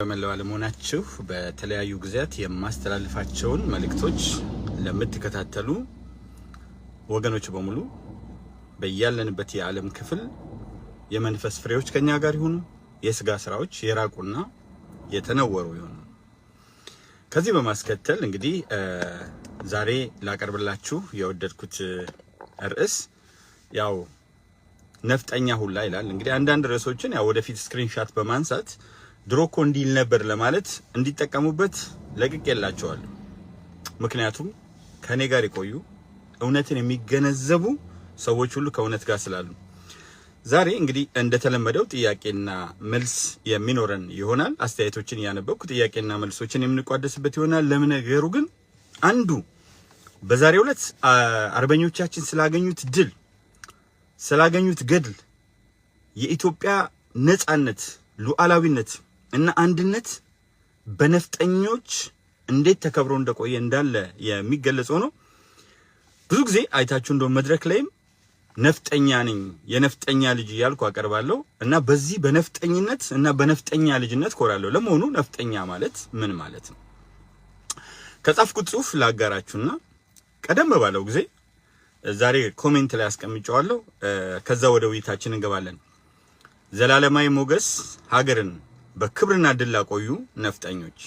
በመላው ዓለም ሆናችሁ በተለያዩ ጊዜያት የማስተላልፋቸውን መልእክቶች ለምትከታተሉ ወገኖች በሙሉ በእያለንበት የዓለም ክፍል የመንፈስ ፍሬዎች ከኛ ጋር ይሁኑ፣ የስጋ ስራዎች የራቁና የተነወሩ ይሁኑ። ከዚህ በማስከተል እንግዲህ ዛሬ ላቀርብላችሁ የወደድኩት ርዕስ ያው ነፍጠኛ ሁላ ይላል። እንግዲህ አንዳንድ ርዕሶችን ያው ወደፊት ስክሪንሻት በማንሳት ድሮኮ እንዲል ነበር ለማለት እንዲጠቀሙበት ለቅቄላቸዋለሁ። ምክንያቱም ከኔ ጋር የቆዩ እውነትን የሚገነዘቡ ሰዎች ሁሉ ከእውነት ጋር ስላሉ ዛሬ እንግዲህ እንደተለመደው ጥያቄና መልስ የሚኖረን ይሆናል። አስተያየቶችን ያነበብኩ ጥያቄና መልሶችን የምንቋደስበት ይሆናል። ለምነገሩ ግን አንዱ በዛሬው ዕለት አርበኞቻችን ስላገኙት ድል ስላገኙት ገድል የኢትዮጵያ ነጻነት ሉዓላዊነት እና አንድነት በነፍጠኞች እንዴት ተከብሮ እንደቆየ እንዳለ የሚገለጸው ነው። ብዙ ጊዜ አይታችሁ እንደው መድረክ ላይም ነፍጠኛ ነኝ የነፍጠኛ ልጅ እያልኩ አቀርባለሁ እና በዚህ በነፍጠኝነት እና በነፍጠኛ ልጅነት ኮራለሁ። ለመሆኑ ነፍጠኛ ማለት ምን ማለት ነው? ከጻፍኩት ጽሁፍ ላጋራችሁና ቀደም ባለው ጊዜ ዛሬ ኮሜንት ላይ አስቀምጫለሁ። ከዛ ወደ ውይይታችን እንገባለን። ዘላለማዊ ሞገስ ሀገርን በክብርና ድል ያቆዩ ነፍጠኞች።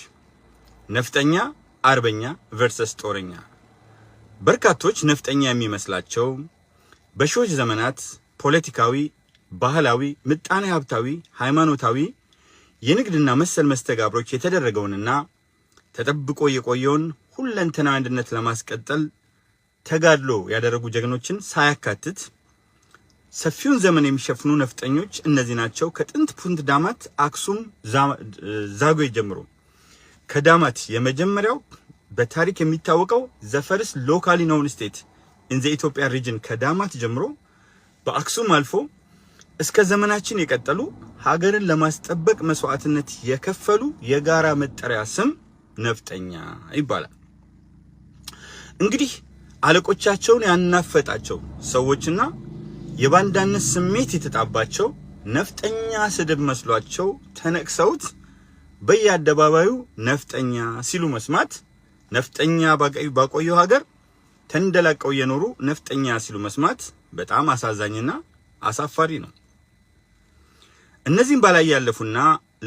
ነፍጠኛ አርበኛ ቨርሰስ ጦረኛ። በርካቶች ነፍጠኛ የሚመስላቸው በሺዎች ዘመናት ፖለቲካዊ፣ ባህላዊ፣ ምጣኔ ሀብታዊ፣ ሃይማኖታዊ የንግድና መሰል መስተጋብሮች የተደረገውንና ተጠብቆ የቆየውን ሁለንተናዊ አንድነት ለማስቀጠል ተጋድሎ ያደረጉ ጀግኖችን ሳያካትት ሰፊውን ዘመን የሚሸፍኑ ነፍጠኞች እነዚህ ናቸው። ከጥንት ፑንት ዳማት፣ አክሱም፣ ዛጉዌ ጀምሮ ከዳማት የመጀመሪያው በታሪክ የሚታወቀው ዘፈርስ ሎካሊ ኖውን ስቴት ኢን ዘ ኢትዮጵያ ሪጅን ከዳማት ጀምሮ በአክሱም አልፎ እስከ ዘመናችን የቀጠሉ ሀገርን ለማስጠበቅ መስዋዕትነት የከፈሉ የጋራ መጠሪያ ስም ነፍጠኛ ይባላል። እንግዲህ አለቆቻቸውን ያናፈጣቸው ሰዎችና የባንዳነት ስሜት የተጣባቸው ነፍጠኛ ስድብ መስሏቸው ተነቅሰውት በየአደባባዩ ነፍጠኛ ሲሉ መስማት፣ ነፍጠኛ ባቆየው ሀገር ተንደላቀው የኖሩ ነፍጠኛ ሲሉ መስማት በጣም አሳዛኝና አሳፋሪ ነው። እነዚህም ባላይ ያለፉና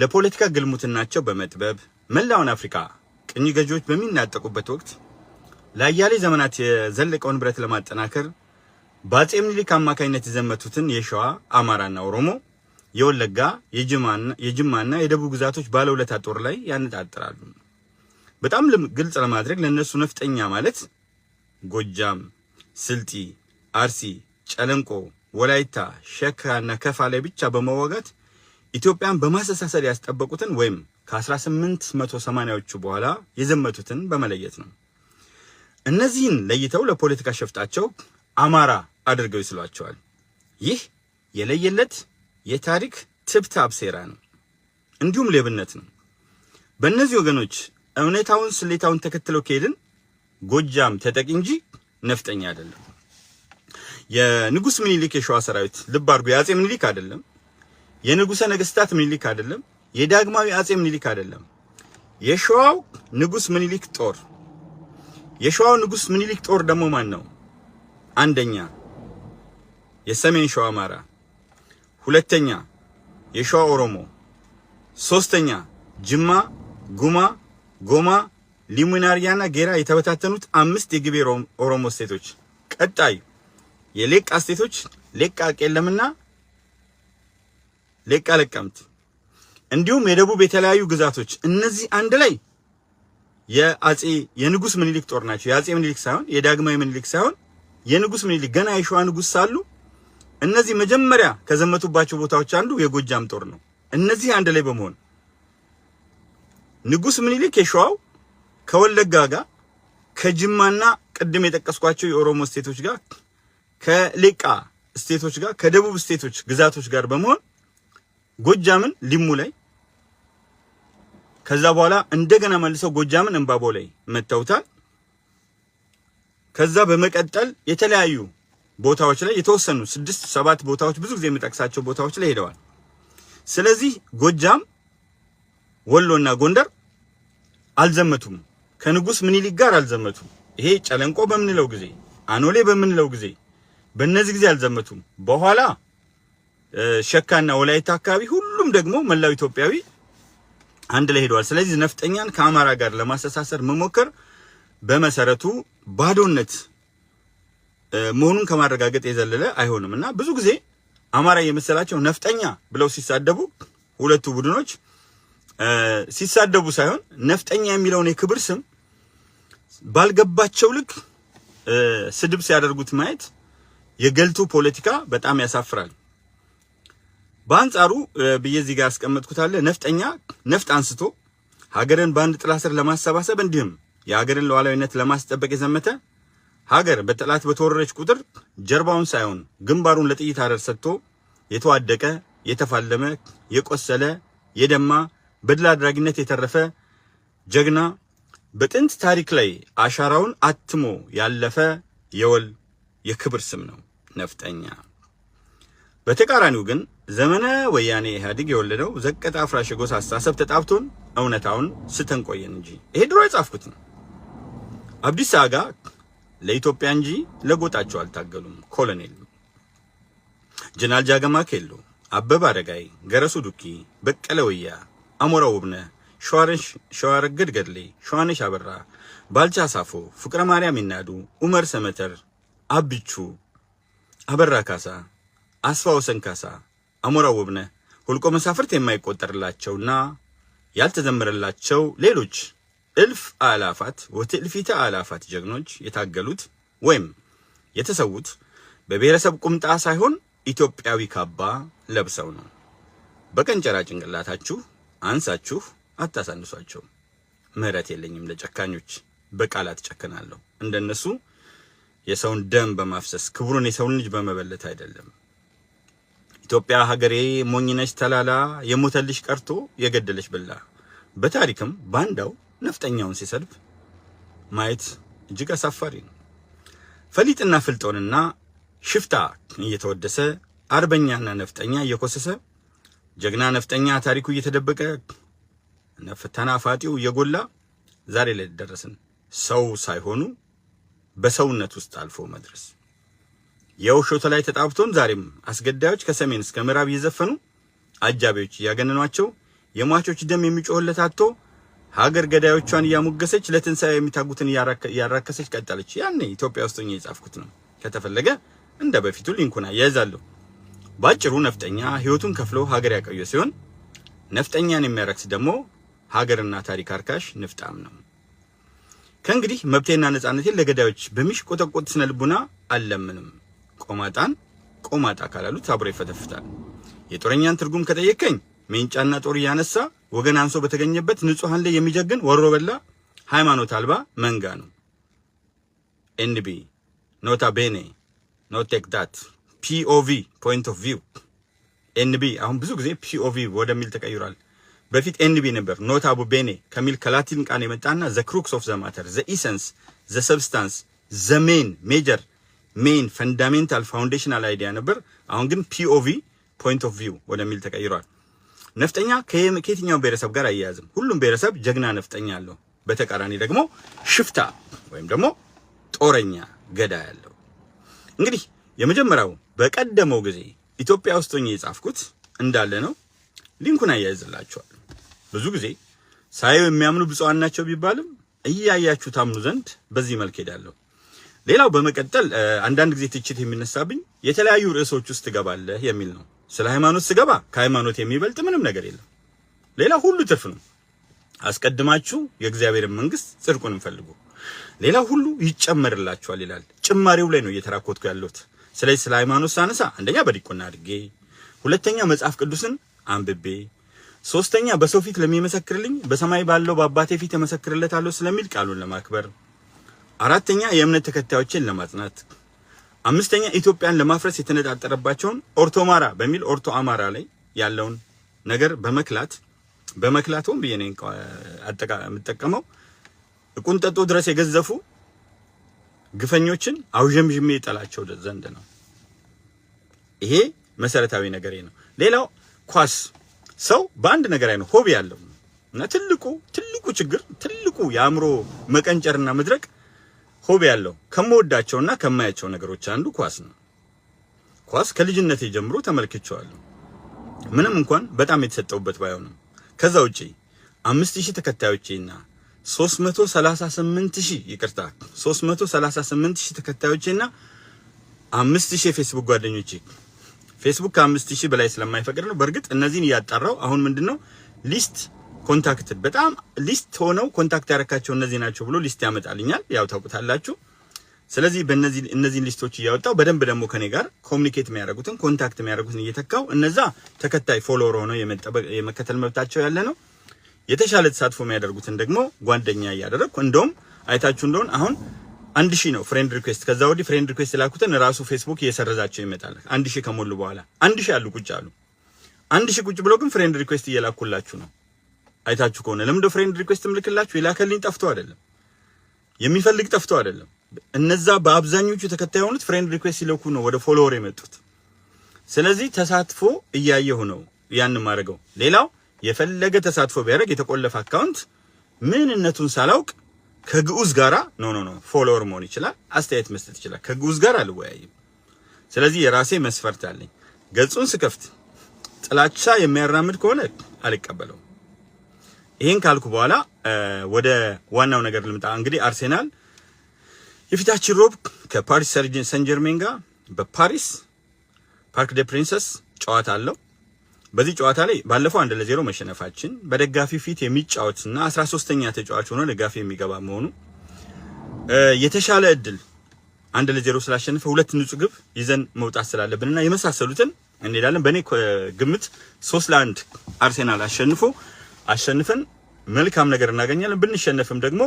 ለፖለቲካ ግልሙትናቸው በመጥበብ መላውን አፍሪካ ቅኝ ገዢዎች በሚናጠቁበት ወቅት ለአያሌ ዘመናት የዘለቀውን ብረት ለማጠናከር በአፄ ምኒልክ አማካኝነት የዘመቱትን የሸዋ አማራና ኦሮሞ፣ የወለጋ፣ የጅማና የደቡብ ግዛቶች ባለውለታ ጦር ላይ ያነጣጥራሉ። በጣም ግልጽ ለማድረግ ለነሱ ነፍጠኛ ማለት ጎጃም፣ ስልጢ፣ አርሲ፣ ጨለንቆ፣ ወላይታ፣ ሸካና ከፋ ላይ ብቻ በመዋጋት ኢትዮጵያን በማስተሳሰር ያስጠበቁትን ወይም ከ1880ዎቹ በኋላ የዘመቱትን በመለየት ነው። እነዚህን ለይተው ለፖለቲካ ሸፍጣቸው አማራ አድርገው ይስሏቸዋል። ይህ የለየለት የታሪክ ትብታብ ሴራ ነው፣ እንዲሁም ሌብነት ነው። በእነዚህ ወገኖች እውነታውን ስሌታውን ተከትለው ከሄድን ጎጃም ተጠቂ እንጂ ነፍጠኛ አይደለም። የንጉስ ምኒልክ የሸዋ ሰራዊት ልብ አድርጉ፣ የአፄ ምኒልክ አይደለም። የንጉሰ ነገስታት ምኒልክ አይደለም። የዳግማዊ አፄ ምኒልክ አይደለም። የሸዋው ንጉስ ምኒልክ ጦር። የሸዋው ንጉስ ምኒልክ ጦር ደግሞ ማን ነው? አንደኛ የሰሜን ሸዋ አማራ፣ ሁለተኛ የሸዋ ኦሮሞ፣ ሶስተኛ ጅማ፣ ጉማ፣ ጎማ፣ ሊሙናሪያና ጌራ የተበታተኑት 5 የግቤ ኦሮሞ ስቴቶች፣ ቀጣይ የሌቃ ስቴቶች ሌቃ ቄለምና ሌቃ ለቀምት፣ እንዲሁም የደቡብ የተለያዩ ግዛቶች። እነዚህ አንድ ላይ የንጉስ ምኒልክ ጦር ናቸው። የአፄ ምኒልክ ሳይሆን የዳግማዊ ምኒልክ ሳይሆን የንጉስ ምኒልክ ገና የሸዋ ንጉስ ሳሉ እነዚህ መጀመሪያ ከዘመቱባቸው ቦታዎች አንዱ የጎጃም ጦር ነው። እነዚህ አንድ ላይ በመሆን ንጉስ ምኒልክ የሸዋው ከወለጋ ጋር ከጅማና ቅድም የጠቀስኳቸው የኦሮሞ ስቴቶች ጋር ከሌቃ ስቴቶች ጋር ከደቡብ ስቴቶች ግዛቶች ጋር በመሆን ጎጃምን ሊሙ ላይ ከዛ በኋላ እንደገና መልሰው ጎጃምን እንባቦ ላይ መተውታል። ከዛ በመቀጠል የተለያዩ ቦታዎች ላይ የተወሰኑ 6-7 ቦታዎች ብዙ ጊዜ የምጠቅሳቸው ቦታዎች ላይ ሄደዋል። ስለዚህ ጎጃም ወሎና ጎንደር አልዘመቱም። ከንጉስ ምኒልክ ጋር አልዘመቱም። ይሄ ጨለንቆ በምንለው ጊዜ አኖሌ በምንለው ጊዜ በእነዚህ ጊዜ አልዘመቱም። በኋላ ሸካና ወላይታ አካባቢ ሁሉም ደግሞ መላው ኢትዮጵያዊ አንድ ላይ ሄደዋል። ስለዚህ ነፍጠኛን ከአማራ ጋር ለማስተሳሰር መሞከር በመሰረቱ ባዶነት መሆኑን ከማረጋገጥ የዘለለ አይሆንምና ብዙ ጊዜ አማራ የመሰላቸው ነፍጠኛ ብለው ሲሳደቡ ሁለቱ ቡድኖች ሲሳደቡ ሳይሆን ነፍጠኛ የሚለውን የክብር ስም ባልገባቸው ልክ ስድብ ሲያደርጉት ማየት የገልቱ ፖለቲካ በጣም ያሳፍራል። በአንጻሩ በየዚህ ጋር አስቀመጥኩት አለ ነፍጠኛ ነፍጥ አንስቶ ሀገርን በአንድ ጥላ ስር ለማሰባሰብ እንዲሁም የሀገርን ሉዓላዊነት ለማስጠበቅ የዘመተ ሀገር በጠላት በተወረረች ቁጥር ጀርባውን ሳይሆን ግንባሩን ለጥይት አረር ሰጥቶ የተዋደቀ የተፋለመ የቆሰለ የደማ በድል አድራጊነት የተረፈ ጀግና በጥንት ታሪክ ላይ አሻራውን አትሞ ያለፈ የወል የክብር ስም ነው ነፍጠኛ። በተቃራኒው ግን ዘመነ ወያኔ ኢህአዴግ የወለደው ዘቀጣ አፍራሽ የጎሳ አስተሳሰብ ተጣብቶን እውነታውን ስተን ቆየን እንጂ ይሄ ድሮ የጻፍኩት ነው። አብዲሳ አጋ ለኢትዮጵያ እንጂ ለጎጣቸው አልታገሉም። ኮሎኔል ጀነራል ጃገማ ኬሎ፣ አበበ አረጋይ፣ ገረሱ ዱኪ፣ በቀለ ወያ፣ አሞራው ውብነህ፣ ሸዋረገድ ገድሌ፣ ሸዋነሽ አበራ፣ ባልቻ ሳፎ፣ ፍቅረ ማርያም ይናዱ፣ ኡመር ሰመተር፣ አብቹ፣ አበራ ካሳ፣ አስፋ ወሰን ካሳ፣ አሞራው ውብነህ፣ ሁልቆ መሳፍርት የማይቆጠርላቸውና ያልተዘመረላቸው ሌሎች እልፍ አላፋት ወትእልፊተ አላፋት ጀግኖች የታገሉት ወይም የተሰዉት በብሔረሰብ ቁምጣ ሳይሆን ኢትዮጵያዊ ካባ ለብሰው ነው። በቀንጨራ ጭንቅላታችሁ አንሳችሁ አታሳንሷቸው። ምህረት የለኝም ለጨካኞች፣ በቃላት ጨክናለሁ። እንደነሱ የሰውን ደም በማፍሰስ ክብሩን የሰውን ልጅ በመበለት አይደለም። ኢትዮጵያ ሀገሬ ሞኝነሽ ተላላ የሞተልሽ ቀርቶ የገደለሽ ብላ። በታሪክም ባንዳው ነፍጠኛውን ሲሰድብ ማየት እጅግ አሳፋሪ ነው። ፈሊጥና ፍልጦንና ሽፍታ እየተወደሰ አርበኛና ነፍጠኛ እየኮሰሰ ጀግና ነፍጠኛ ታሪኩ እየተደበቀ ተናፋጢው እየጎላ ዛሬ ላይ ደረስን። ሰው ሳይሆኑ በሰውነት ውስጥ አልፎ መድረስ የውሾት ላይ ተጣብቶን ዛሬም አስገዳዮች ከሰሜን እስከ ምዕራብ እየዘፈኑ አጃቢዎች እያገነኗቸው የሟቾች ደም የሚጮህለት አጥቶ ሀገር ገዳዮቿን እያሞገሰች ለትንሳኤ የሚታጉትን እያራከሰች ቀጠለች። ያኔ ኢትዮጵያ ውስጥ ሆኜ የጻፍኩት ነው። ከተፈለገ እንደ በፊቱ ሊንኩን አያይዛለሁ። ባጭሩ ነፍጠኛ ህይወቱን ከፍሎ ሀገር ያቆየ ሲሆን ነፍጠኛን የሚያረክስ ደግሞ ሀገርና ታሪክ አርካሽ ንፍጣም ነው። ከእንግዲህ መብቴና ነጻነቴን ለገዳዮች በሚሽቆጠቆጥ ስነ ልቡና አልለምንም። ቆማጣን ቆማጣ ካላሉት አብሮ ይፈተፍታል። የጦረኛን ትርጉም ከጠየቀኝ ሜንጫና ጦር እያነሳ ወገን አንሶ በተገኘበት ንጹሃን ላይ የሚጀግን ወሮ በላ ሃይማኖት አልባ መንጋ ነው። ኤንቢ ኖታ ቤኔ ኖት ቴክ ዳት ፒኦቪ ፖይንት ኦፍ ቪው። ኤንቢ አሁን ብዙ ጊዜ ፒኦቪ ወደሚል ተቀይሯል። በፊት ኤንቢ ነበር። ኖታ ቤኔ ከሚል ከላቲን ቃል የመጣና ዘ ክሩክስ ኦፍ ዘ ማተር ዘ ኢሰንስ ዘ ሰብስታንስ ዘ ሜን ሜጀር ሜን ፈንዳሜንታል ፋውንዴሽናል አይዲያ ነበር። አሁን ግን ፒኦቪ ፖይንት ኦፍ ቪው ወደሚል ተቀይሯል። ነፍጠኛ ከየትኛው ብሔረሰብ ጋር አያያዝም። ሁሉም ብሔረሰብ ጀግና ነፍጠኛ አለው። በተቃራኒ ደግሞ ሽፍታ ወይም ደግሞ ጦረኛ ገዳ ያለው። እንግዲህ የመጀመሪያው በቀደመው ጊዜ ኢትዮጵያ ውስጥ ሆኜ የጻፍኩት እንዳለ ነው። ሊንኩን አያይዝላችኋል። ብዙ ጊዜ ሳየው የሚያምኑ ብፁዓን ናቸው ቢባልም እያያችሁ ታምኑ ዘንድ በዚህ መልክ ሄዳለሁ። ሌላው በመቀጠል አንዳንድ ጊዜ ትችት የሚነሳብኝ የተለያዩ ርዕሶች ውስጥ ትገባለህ የሚል ነው። ስለ ሃይማኖት ስገባ ከሃይማኖት የሚበልጥ ምንም ነገር የለም። ሌላ ሁሉ ትርፍ ነው። አስቀድማችሁ የእግዚአብሔርን መንግስት ጽድቁን ፈልጉ፣ ሌላ ሁሉ ይጨመርላችኋል ይላል። ጭማሪው ላይ ነው እየተራኮትኩ ያለሁት። ስለዚህ ስለ ሃይማኖት ሳነሳ አንደኛ በዲቁና አድርጌ፣ ሁለተኛ መጽሐፍ ቅዱስን አንብቤ፣ ሶስተኛ በሰው ፊት ለሚመሰክርልኝ በሰማይ ባለው በአባቴ ፊት እመሰክርለታለሁ ስለሚል ቃሉን ለማክበር፣ አራተኛ የእምነት ተከታዮችን ለማጽናት፣ አምስተኛ ኢትዮጵያን ለማፍረስ የተነጣጠረባቸውን ኦርቶማራ በሚል ኦርቶ አማራ ላይ ያለውን ነገር በመክላቱም ብዬ ነው የምጠቀመው ቁንጠጦ ድረስ የገዘፉ ግፈኞችን አውጀምጅሜ ይጠላቸው ዘንድ ነው። ይሄ መሰረታዊ ነገሬ ነው። ሌላው ኳስ ሰው በአንድ ነገር አይደለም ሆቢ ያለው እና ትልቁ ችግር ትልቁ የአእምሮ መቀንጨርና መድረቅ ሆቢ ያለው ከመወዳቸውና ከማያቸው ነገሮች አንዱ ኳስ ነው። ኳስ ከልጅነቴ ጀምሮ ተመልክቼዋለሁ። ምንም እንኳን በጣም የተሰጠውበት ባይሆንም ከዛ ውጪ 5000 ተከታዮቼና 338,000 ተከታዮቼና 5000 የፌስቡክ ጓደኞቼ ፌስቡክ ከ5000 በላይ ስለማይፈቅድ ነው። በእርግጥ እነዚህን እያጣራው አሁን ምንድነው ሊስት ኮንታክትድ በጣም ሊስት ሆነው ኮንታክት ያረካቸው እነዚህ ናቸው ብሎ ሊስት ያመጣልኛል። ያው ታውቁታላችሁ። ስለዚህ እነዚህን ሊስቶች እያወጣው በደንብ ደግሞ ከኔ ጋር ኮሙኒኬት የሚያደርጉትን ኮንታክት የሚያደርጉትን እየተካው እነዛ ተከታይ ፎሎወር ሆነው የመከተል መብታቸው ያለ ነው። የተሻለ ተሳትፎ የሚያደርጉትን ደግሞ ጓደኛ እያደረኩ እንደውም አይታችሁ እንደሆነ አሁን 1000 ነው ፍሬንድ ሪኩዌስት። ከዛ ወዲህ ፍሬንድ ሪኩዌስት ላኩትን ራሱ ፌስቡክ እየሰረዛቸው ይመጣል። 1000 ከሞሉ በኋላ 1000 ያሉ ቁጭ አሉ። 1000 ቁጭ ብሎ ግን ፍሬንድ ሪኩዌስት እየላኩላችሁ ነው። አይታችሁ ከሆነ ለምንድነው ፍሬንድ ሪኩዌስት ምልክላችሁ? የላከልኝ ጠፍቶ አይደለም፣ የሚፈልግ ጠፍቶ አይደለም። እነዛ በአብዛኞቹ ተከታይ የሆኑት ፍሬንድ ሪኩዌስት ሲልኩ ነው ወደ ፎሎወር የመጡት። ስለዚህ ተሳትፎ እያየሁ ነው ያን ማድረገው። ሌላው የፈለገ ተሳትፎ ቢያደርግ የተቆለፈ አካውንት ምንነቱን ሳላውቅ ከግዑዝ ጋራ ኖ ፎሎወር መሆን ይችላል፣ አስተያየት መስጠት ይችላል። ከግዑዝ ጋር አልወያይም። ስለዚህ የራሴ መስፈርት አለኝ። ገጹን ስከፍት ጥላቻ የሚያራምድ ከሆነ አልቀበለውም። ይሄን ካልኩ በኋላ ወደ ዋናው ነገር ልምጣ። እንግዲህ አርሴናል የፊታችን ሮብ ከፓሪስ ሰን ጀርሜን ጋር በፓሪስ ፓርክ ደ ፕሪንሰስ ጨዋታ አለው። በዚህ ጨዋታ ላይ ባለፈው 1-0 መሸነፋችን በደጋፊ ፊት የሚጫወትና 13ኛ ተጫዋች ሆኖ ደጋፊ የሚገባ መሆኑ የተሻለ እድል 1-0 ስላሸነፈ 2 ንጹህ ግብ ይዘን መውጣት ስላለብንና የመሳሰሉትን እንሄዳለን። በእኔ ግምት 3-1 አርሴናል አሸንፈን መልካም ነገር እናገኛለን። ብንሸነፍም ደግሞ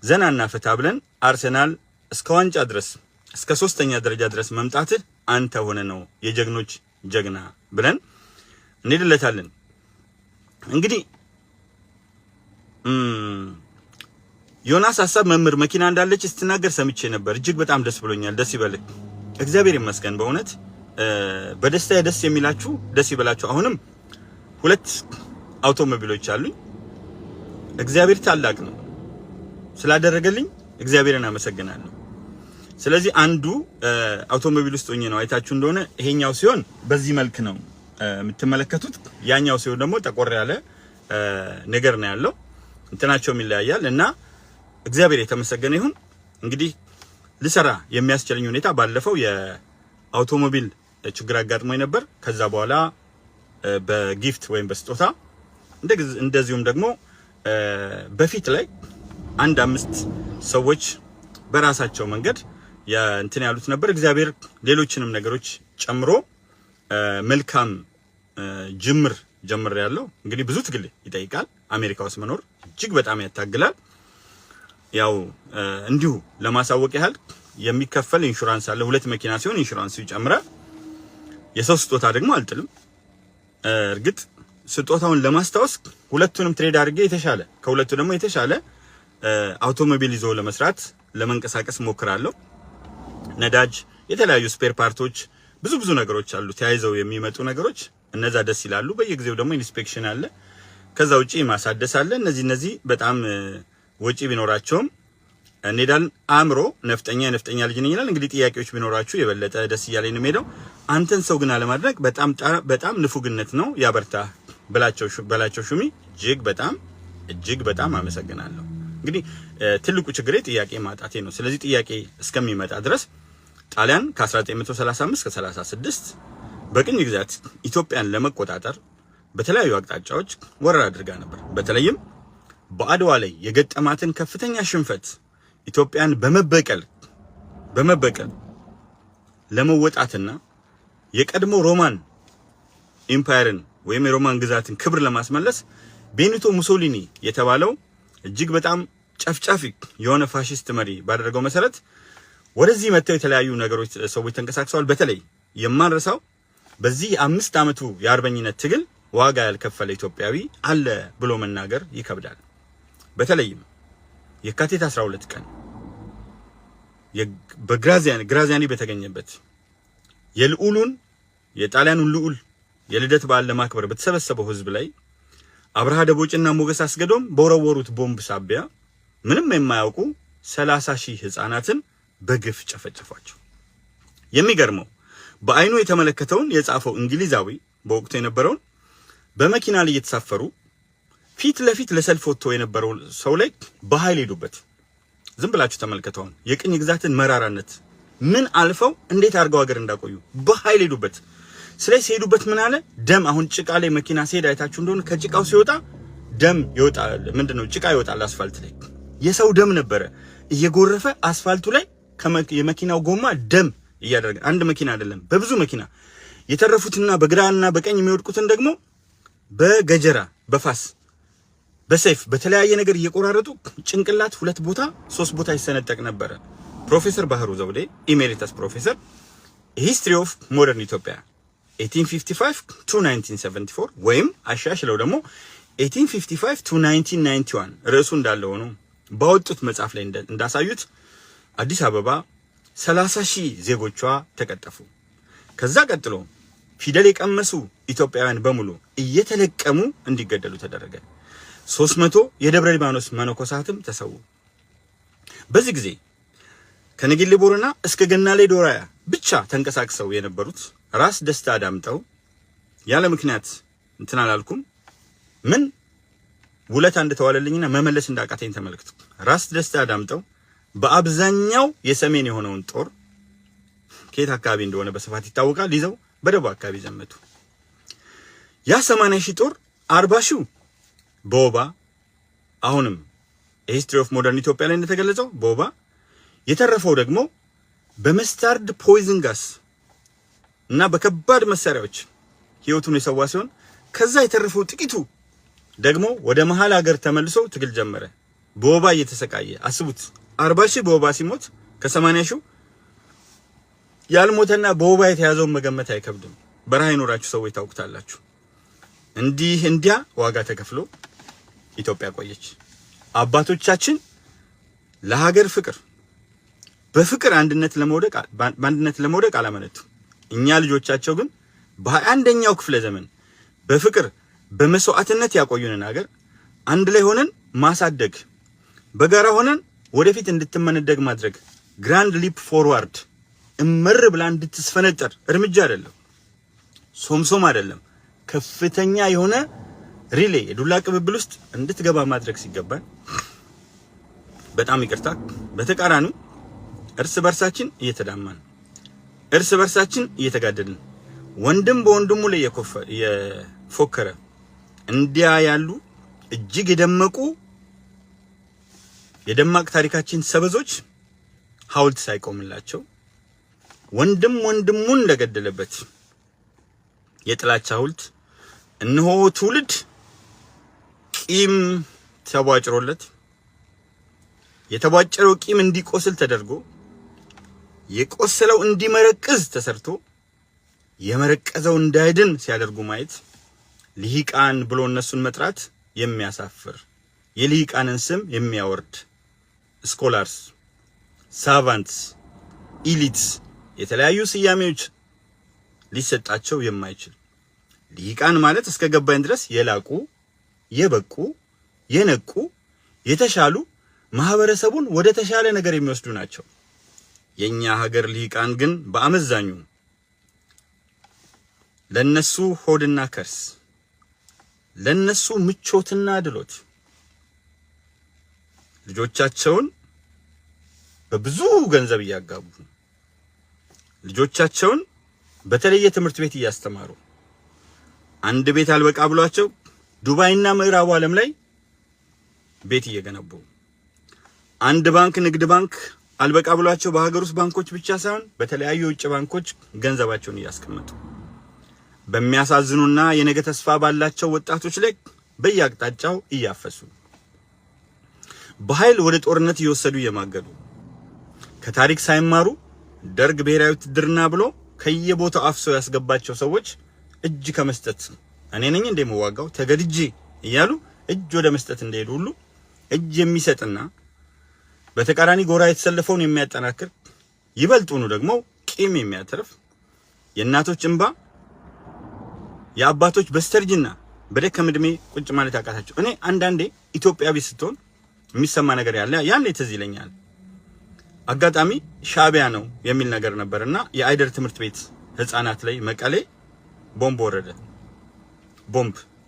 ዘናና ፈታ ብለን አርሴናል እስከ ዋንጫ ድረስ እስከ 3ኛ ደረጃ ድረስ መምጣት አንተ ሆነ ነው የጀግኖች ጀግና ብለን እንሄድለታለን። እንግዲህ ዮናስ ሐሳብ መምህር መኪና እንዳለች ስትናገር ሰምቼ ነበር። እጅግ በጣም ደስ ብሎኛል። ደስ ይበልክ። እግዚአብሔር ይመስገን። በእውነት በደስታ ደስ የሚላችሁ ደስ ይበላችሁ። አሁንም 2 አውቶሞቢሎች አሉኝ። እግዚአብሔር ታላቅ ነው። ስላደረገልኝ እግዚአብሔርን አመሰግናለሁ። ስለዚህ አንዱ አውቶሞቢል ውስጥ ሆኜ ነው አይታችሁ እንደሆነ ይሄኛው ሲሆን በዚህ መልክ ነው የምትመለከቱት። ያኛው ሲሆን ደግሞ ጠቆር ያለ ነገር ነው ያለው። እንትናቸውም ይለያያል እና እግዚአብሔር የተመሰገነ ይሁን። እንግዲህ ልሰራ የሚያስችለኝ ሁኔታ ባለፈው የአውቶሞቢል ችግር አጋጥሞኝ ነበር። ከዛ በኋላ በጊፍት ወይም በስጦታ እንደዚሁም ደግሞ በፊት ላይ 5 ሰዎች በራሳቸው መንገድ እንትን ያሉት ነበር። እግዚአብሔር ሌሎችንም ነገሮች ጨምሮ መልካም ጅምር ያለው እንግዲህ ብዙ ትግል ይጠይቃል። አሜሪካ ውስጥ መኖር እጅግ በጣም ያታግላል። ያው እንዲሁ ለማሳወቅ ያህል የሚከፈል ኢንሹራንስ አለ። 2 መኪና ሲሆን ኢንሹራንሱ ይጨምራል። የሰው ስጦታ ደግሞ አልጥልም። እርግጥ ስጦታውን ለማስታወስ ሁለቱንም ትሬድ አድርጌ ከሁለቱ ደግሞ የተሻለ አውቶሞቢል ይዞ ለመንቀሳቀስ ሞክራለሁ። ነዳጅ፣ የተለያዩ ስፔር ፓርቶች፣ ብዙ ነገሮች አሉ ተያይዘው የሚመጡ ነገሮች። እነዛ ደስ ይላሉ። በየጊዜው ደግሞ ኢንስፔክሽን አለ። ከዛ ውጪ ማሳደስ አለ። እነዚህ በጣም ወጪ ቢኖራቸውም እንሄዳለን። አእምሮ ነፍጠኛ ልጅ ነኝ ይላል። እንግዲህ ጥያቄዎች ቢኖራችሁ የበለጠ ደስ እያለኝ ነው የምሄደው። አንተን ሰው ግን አለማድረግ በጣም ንፉግነት ነው። ያበርታ በላቸው ሹሚ እጅግ በጣም አመሰግናለሁ። እንግዲህ ትልቁ ችግሬ ጥያቄ ማጣቴ ነው። ስለዚህ ጥያቄ እስከሚመጣ ድረስ ጣሊያን ከ1935 እስከ 36 በቅኝ ግዛት ኢትዮጵያን ለመቆጣጠር በተለያዩ አቅጣጫዎች ወረራ አድርጋ ነበር። በተለይም በአድዋ ላይ የገጠማትን ከፍተኛ ሽንፈት ኢትዮጵያን በመበቀል ለመወጣትና የቀድሞ ሮማን ኢምፓየርን ወይም የሮማን ግዛትን ክብር ለማስመለስ ቤኒቶ ሙሶሊኒ የተባለው እጅግ በጣም ጨፍጫፊ የሆነ ፋሺስት መሪ ባደረገው መሰረት ወደዚህ መጥተው የተለያዩ ሰዎች ተንቀሳቅሰዋል። በተለይ የማንረሳው በዚህ 5 ዓመቱ የአርበኝነት ትግል ዋጋ ያልከፈለ ኢትዮጵያዊ አለ ብሎ መናገር ይከብዳል። በተለይም የካቲት 12 ቀን በግራዚያኒ በተገኘበት የጣሊያኑን ልዑል የልደት በዓል ለማክበር በተሰበሰበው ህዝብ ላይ አብርሃ ደቦጭና ሞገስ አስገዶም በወረወሩት ቦምብ ሳቢያ ምንም የማያውቁ 30,000 ህፃናትን በግፍ ጨፈጨፏቸው። የሚገርመው በአይኑ የተመለከተውን የጻፈው እንግሊዛዊ በወቅቱ የነበረውን በመኪና ላይ እየተሳፈሩ ፊት ለፊት ለሰልፍ ወጥቶ የነበረው ሰው ላይ በኃይል ሄዱበት። ዝም ብላችሁ ተመልከተው የቅኝ ግዛትን መራራነት ምን አልፈው እንዴት አርገው ሀገር እንዳቆዩ በኃይል ሄዱበት። ስለዚህ ሄዱበት ምን አለ ደም። አሁን ጭቃ ላይ መኪና ሲሄድ አይታችሁ እንደሆነ ከጭቃው ሲወጣ ደም ይወጣል። ምንድነው ጭቃ ይወጣል አስፋልት ላይ። የሰው ደም ነበረ እየጎረፈ አስፋልቱ ላይ የመኪናው ጎማ ደም እያደረገ አንድ መኪና አይደለም በብዙ መኪና የተረፉትና በግራና በቀኝ የሚወድቁትን ደግሞ በገጀራ በፋስ በሰይፍ በተለያየ ነገር እየቆራረጡ ጭንቅላት 2 ቦታ 3 ቦታ ይሰነጠቅ ነበር። ፕሮፌሰር ባህሩ ዘውዴ ኢሜሪተስ ፕሮፌሰር ሂስትሪ ኦፍ ሞደርን ኢትዮጵያ 1855 to 1974 ወይም አሻሽለው ደግሞ 1855 to 1991 ርዕሱ እንዳለ ሆኖ ባወጡት መጽሐፍ ላይ እንዳሳዩት አዲስ አበባ 30,000 ዜጎቿ ተቀጠፉ። ከዛ ቀጥሎ ፊደል የቀመሱ ኢትዮጵያውያን በሙሉ እየተለቀሙ እንዲገደሉ ተደረገ። 300 የደብረ ሊባኖስ መነኮሳትም ተሰዉ። በዚህ ጊዜ ከነገሌ ቦረና እስከ ገናሌ ዶራያ ብቻ ተንቀሳቅሰው የነበሩት ራስ ደስታ ዳምጠው ያለ ምክንያት እንትን አላልኩም ምን ውለታ እንደተዋለልኝና መመለስ እንዳቃተኝ ተመልክቱ። ራስ ደስታ ዳምጠው በአብዛኛው የሰሜን የሆነውን ጦር ከየት አካባቢ እንደሆነ በስፋት ይታወቃል ይዘው በደቡብ አካባቢ ዘመቱ። ያ 80,000 ጦር 40,000 በወባ አሁንም ሂስትሪ ኦፍ ሞደርን ኢትዮጵያ ላይ እንደተገለጸው በወባ የተረፈው ደግሞ በመስታርድ ፖይዝን ጋስ እና በከባድ መሳሪያዎች ህይወቱን የሰዋ ሲሆን ከዛ የተረፈው ጥቂቱ ደግሞ ወደ መሃል ሀገር ተመልሶ ትግል ጀመረ። በወባ እየተሰቃየ አስቡት 40,000 በወባ ሲሞት ከ80,000 ያልሞተና በወባ የተያዘውን መገመት አይከብድም። በረሃ ይኖራችሁ ሰዎች ታውቁታላችሁ። እንዲያ ዋጋ ተከፍሎ ኢትዮጵያ ቆየች። አባቶቻችን ለሀገር ፍቅር በፍቅር አንድነት ለመውደቅ አላመነቱ። እኛ ልጆቻቸው ግን በ21ኛው ክፍለ ዘመን በፍቅር በመስዋዕትነት ያቆዩንን ሀገር አንድ ላይ ሆነን ማሳደግ በጋራ ሆነን ወደፊት እንድትመነደግ ማድረግ ግራንድ ሊፕ ፎርዋርድ እመር ብላ እንድትስፈነጠር እርምጃ አይደለም ሶምሶም አይደለም ከፍተኛ የሆነ ሪሌ የዱላ ቅብብል ውስጥ እንድትገባ ማድረግ ሲገባን በጣም ይቅርታ በተቃራኑ እርስ በርሳችን እየተዳማን እርስ በርሳችን እየተጋደልን ወንድም በወንድሙ ላይ የፎከረ እንዲያ ያሉ እጅግ የደማቅ ታሪካችን ሰበዞች ሐውልት ሳይቆምላቸው ወንድም ወንድሙን እንደገደለበት የጥላቻ ሐውልት እነሆ ትውልድ ቂም ተቧጭሮለት የተቧጨረው ቂም እንዲቆስል ተደርጎ የቆሰለው እንዲመረቅዝ ተሰርቶ የመረቀዘው እንዳይድን ሲያደርጉ ማየት ልሂቃን ብሎ እነሱን መጥራት የሚያሳፍር የልሂቃንን ስም የሚያወርድ ስኮላርስ ሳቫንትስ ኢሊትስ የተለያዩ ስያሜዎች ሊሰጣቸው የማይችል ልሂቃን ማለት እስከ ገባኝ ድረስ የላቁ የበቁ የነቁ የተሻሉ ማህበረሰቡን ወደ ተሻለ ነገር የሚወስዱ ናቸው። የኛ ሀገር ልሂቃን ግን በአመዛኙ ለነሱ ሆድና ከርስ ለነሱ ምቾትና ድሎት ልጆቻቸውን በብዙ ገንዘብ እያጋቡ ልጆቻቸውን በተለየ ትምህርት ቤት እያስተማሩ አንድ ቤት አልበቃ ብሏቸው ዱባይና ምዕራቡ ዓለም ላይ ቤት እየገነቡ አንድ ባንክ ንግድ ባንክ አልበቃ ብሏቸው በሀገር ውስጥ ባንኮች ብቻ ሳይሆን በተለያዩ የውጭ ባንኮች ገንዘባቸውን እያስቀመጡ በሚያሳዝኑና የነገ ተስፋ ባላቸው ወጣቶች ላይ በየአቅጣጫው እያፈሱ በኃይል ወደ ጦርነት እየወሰዱ እየማገዱ ከታሪክ ሳይማሩ ደርግ ብሔራዊ ውትድርና ብሎ ከየቦታው አፍሶ ያስገባቸው ሰዎች እጅ ከመስጠት እኔ ነኝ እንደምዋጋው ተገድጄ እያሉ እጅ ወደ መስጠት እንደሄዱ ሁሉ እጅ የሚሰጥና በተቃራኒ ጎራ የተሰለፈውን የሚያጠናክር ይበልጡኑ ደግሞ ቂም የሚያተርፍ የእናቶች እንባ የአባቶች በስተርጅና በደከም እድሜ ቁጭ ማለት ያቃታቸው። እኔ አንዳንዴ ኢትዮጵያዊ ስትሆን የሚሰማ ነገር ያለ ያኔ ትዝ ይለኛል። አጋጣሚ ሻዕቢያ ነው የሚል ነገር ነበርና የአይደር ትምህርት ቤት ህፃናት ላይ መቀሌ ቦምብ ወረደ።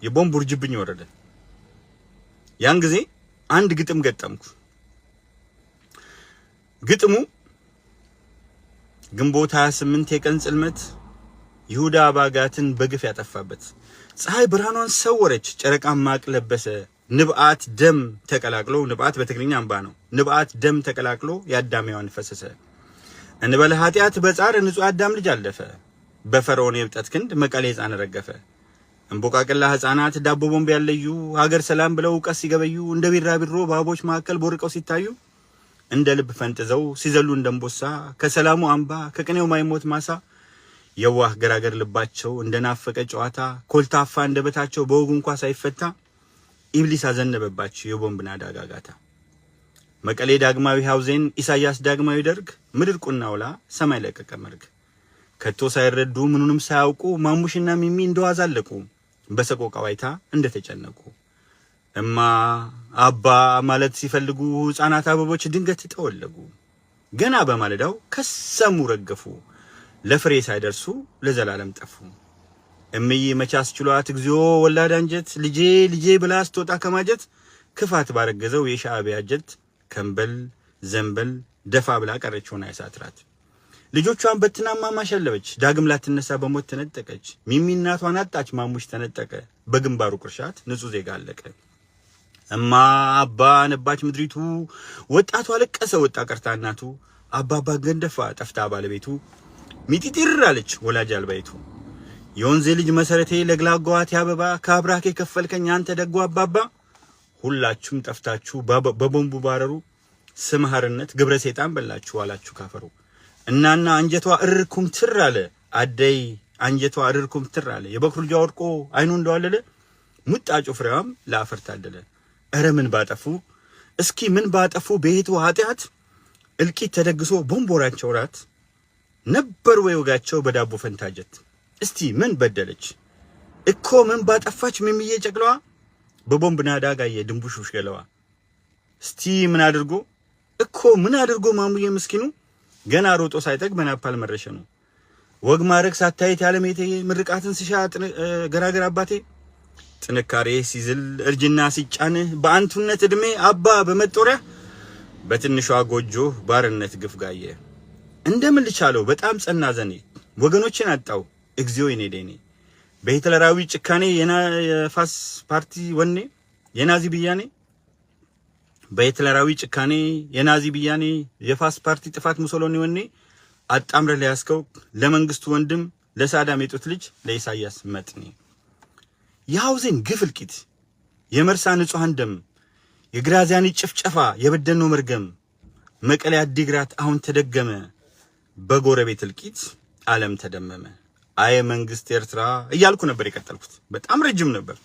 የቦምብ ውርጅብኝ ወረደ። ያን ጊዜ አንድ ግጥም ገጠምኩ። ግጥሙ ግንቦት 28 የቀን ጽልመት ይሁዳ አባጋትን በግፍ ያጠፋበት፣ ፀሐይ ብርሃኗን ሰወረች፣ ጨረቃን ማቅ ለበሰ፣ ንብአት ደም ተቀላቅሎ፣ ንብአት በትግርኛ እንባ ነው፣ ንብአት ደም ተቀላቅሎ የአዳሚዋን ፈሰሰ፣ እንበለ ኃጢአት በጻር ንጹህ አዳም ልጅ አለፈ፣ በፈርዖን የብጠት ክንድ መቀሌ ሕፃን ረገፈ፣ እንቦቃቅላ ህፃናት ዳቦ ቦምብ ያለዩ፣ ሀገር ሰላም ብለው ቀስ ሲገበዩ፣ እንደ ቢራቢሮ በአበቦች መካከል ቦርቀው ሲታዩ፣ እንደ ልብ ፈንጥዘው ሲዘሉ እንደንቦሳ፣ ከሰላሙ አምባ ከቅኔው ማይሞት ማሳ፣ የዋህ ገራገር ልባቸው እንደናፈቀ ጨዋታ፣ ኮልታፋ እንደበታቸው በወጉ እንኳ ሳይፈታ፣ ኢብሊስ አዘነበባቸው የቦምብ ናዳ ጋጋታ። መቀሌ ዳግማዊ ሐውዜን፣ ኢሳያስ ዳግማዊ ደርግ፣ ምድር ቁና ውላ ሰማይ ለቀቀ መርግ። ከቶ ሳይረዱ ምኑንም ሳያውቁ ማሙሽና ሚሚ እንደዋዛ አለቁ፣ በሰቆቃ ዋይታ እንደተጨነቁ። እማ አባ ማለት ሲፈልጉ ህፃናት አበቦች ድንገት ተወለጉ። ገና በማለዳው ከሰሙ ረገፉ፣ ለፍሬ ሳይደርሱ ለዘላለም ጠፉ። እምዬ መቻስ ችሏት እግዚኦ ወላድ አንጀት፣ ልጄ ልጄ ብላ ስትወጣ ከማጀት፣ ክፋት ባረገዘው የሻዕቢያ ጀት፣ ከንበል ዘንበል ደፋ ብላ ቀረች ሆና ያሳትራት። ልጆቿን በትናማ ማሸለበች፣ ዳግም ላትነሳ በሞት ተነጠቀች። ሚሚ እናቷን አጣች፣ ማሙሽ ተነጠቀ፣ በግንባሩ ቅርሻት ንጹህ ዜጋ አለቀ። እማ አባ ነባች ምድሪቱ፣ ወጣቱ አለቀሰ ወጣ ቀርታ እናቱ፣ አባባ ገንደፋ ጠፍታ ባለቤቱ፣ ሚጢጢር አለች ወላጅ አልባይቱ። የወንዜ ልጅ መሰረቴ ለግላጓት ያበባ፣ ከአብራኬ ከፈልከኝ አንተ ደጎ አባባ፣ ሁላችሁም ጠፍታችሁ በቦምቡ ባረሩ፣ ስምሃርነት ግብረ ሰይጣን በላችሁ አላችሁ ካፈሩ። እናና አንጀቷ እርኩም ትር አለ፣ አደይ አንጀቷ እርኩም ትር አለ፣ የበኩር ልጇ ወድቆ አይኑ እንደዋለለ፣ ሙጣጩ ፍሬዋም ለአፈር ታደለ። እረ ምን ባጠፉ እስኪ ምን ባጠፉ በሄቱ ኃጢአት፣ እልቂት ተደግሶ ቦምቦራቸው ራት፣ ነበር ወይ ወጋቸው በዳቦ ፈንታጀት። እስቲ ምን በደለች እኮ ምን ባጠፋች ሚሚዬ ጨቅለዋ፣ በቦምብ ናዳ ጋየ ድንቡሽሽ ገለዋ። እስቲ ምን አድርጎ እኮ ምን አድርጎ ማሙዬ ምስኪኑ፣ ገና ሮጦ ሳይጠግብ በናፓል መረሸኑ። ወግ ማረግ ሳታይት ያለሜቴ፣ ምርቃትን ሲሻ ገራገር አባቴ፣ ጥንካሬ ሲዝል እርጅና ሲጫንህ፣ በአንቱነት እድሜ አባ በመጦሪያ፣ በትንሿ ጎጆ ባርነት ግፍ ጋየ። እንደምን ልቻለው በጣም ጸና ዘኔ፣ ወገኖችን አጣው እግዚኦ የኔ ደኔ። በሂትለራዊ ጭካኔ የፋስ ፓርቲ ወኔ የናዚ ብያኔ፣ በሂትለራዊ ጭካኔ የናዚ ብያኔ የፋስ ፓርቲ ጥፋት ሙሶሎኒ ወኔ፣ አጣምረ ለያስከው ለመንግስቱ ወንድም ለሳዳም የጡት ልጅ ለኢሳያስ መጥኔ። የሐውዜን ግፍ እልቂት፣ የመርሳ ንጹሃን ደም፣ የግራዚያኒ ጭፍጨፋ፣ የበደኖ መርገም፣ መቀሌ አዲግራት አሁን ተደገመ፣ በጎረቤት እልቂት ዓለም ተደመመ። አይ መንግስት ኤርትራ እያልኩ ነበር የቀጠልኩት። በጣም ረጅም ነበር።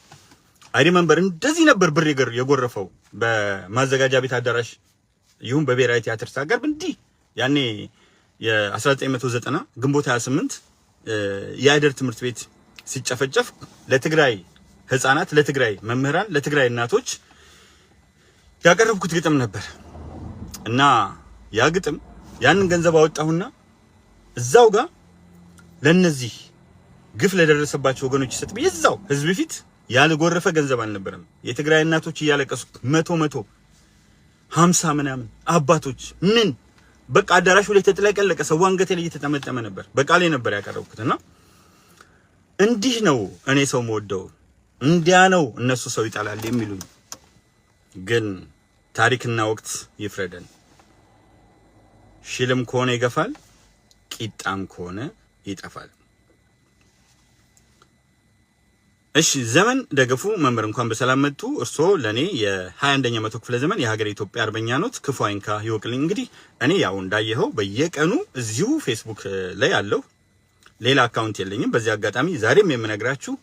አይ ሪመምበር እንደዚህ ነበር ብር የጎረፈው በማዘጋጃ ቤት አዳራሽ ይሁን በብሔራዊ ቲያትር ሳቀርብ እንዲህ ያኔ የ1990 ግንቦት 28 የአይደር ትምህርት ቤት ሲጨፈጨፍ ለትግራይ ህፃናት፣ ለትግራይ መምህራን፣ ለትግራይ እናቶች ያቀረብኩት ግጥም ነበር እና ያ ግጥም ያንን ገንዘብ አወጣሁና እዛው ጋር ለነዚህ ግፍ ለደረሰባቸው ወገኖች ይሰጥ ብዬ እዛው ህዝብ ፊት ያልጎረፈ ገንዘብ አልነበረም። የትግራይ እናቶች እያለቀሱ መቶ 50 ምናምን አባቶች ምን በቃ አዳራሹ ላይ ተጥለቀለቀ። ሰው አንገቴ ላይ እየተጠመጠመ ነበር። በቃሌ ነበር ያቀረብኩትና እንዲህ ነው እኔ ሰው መወደው፣ እንዲያ ነው እነሱ ሰው ይጣላል የሚሉኝ። ግን ታሪክና ወቅት ይፍረደን። ሽልም ከሆነ ይገፋል፣ ቂጣም ከሆነ ይጠፋል። እሺ ዘመን ደገፉ መምህር እንኳን በሰላም መጡ። እርሶ ለኔ የ21ኛ መቶ ክፍለ ዘመን የሀገር ኢትዮጵያ አርበኛ ኖት። ክፉ አይንካ ይወቅልኝ። እንግዲህ እኔ ያው እንዳየኸው በየቀኑ እዚሁ ፌስቡክ ላይ አለው። ሌላ አካውንት የለኝም። በዚህ አጋጣሚ ዛሬም የምነግራችሁ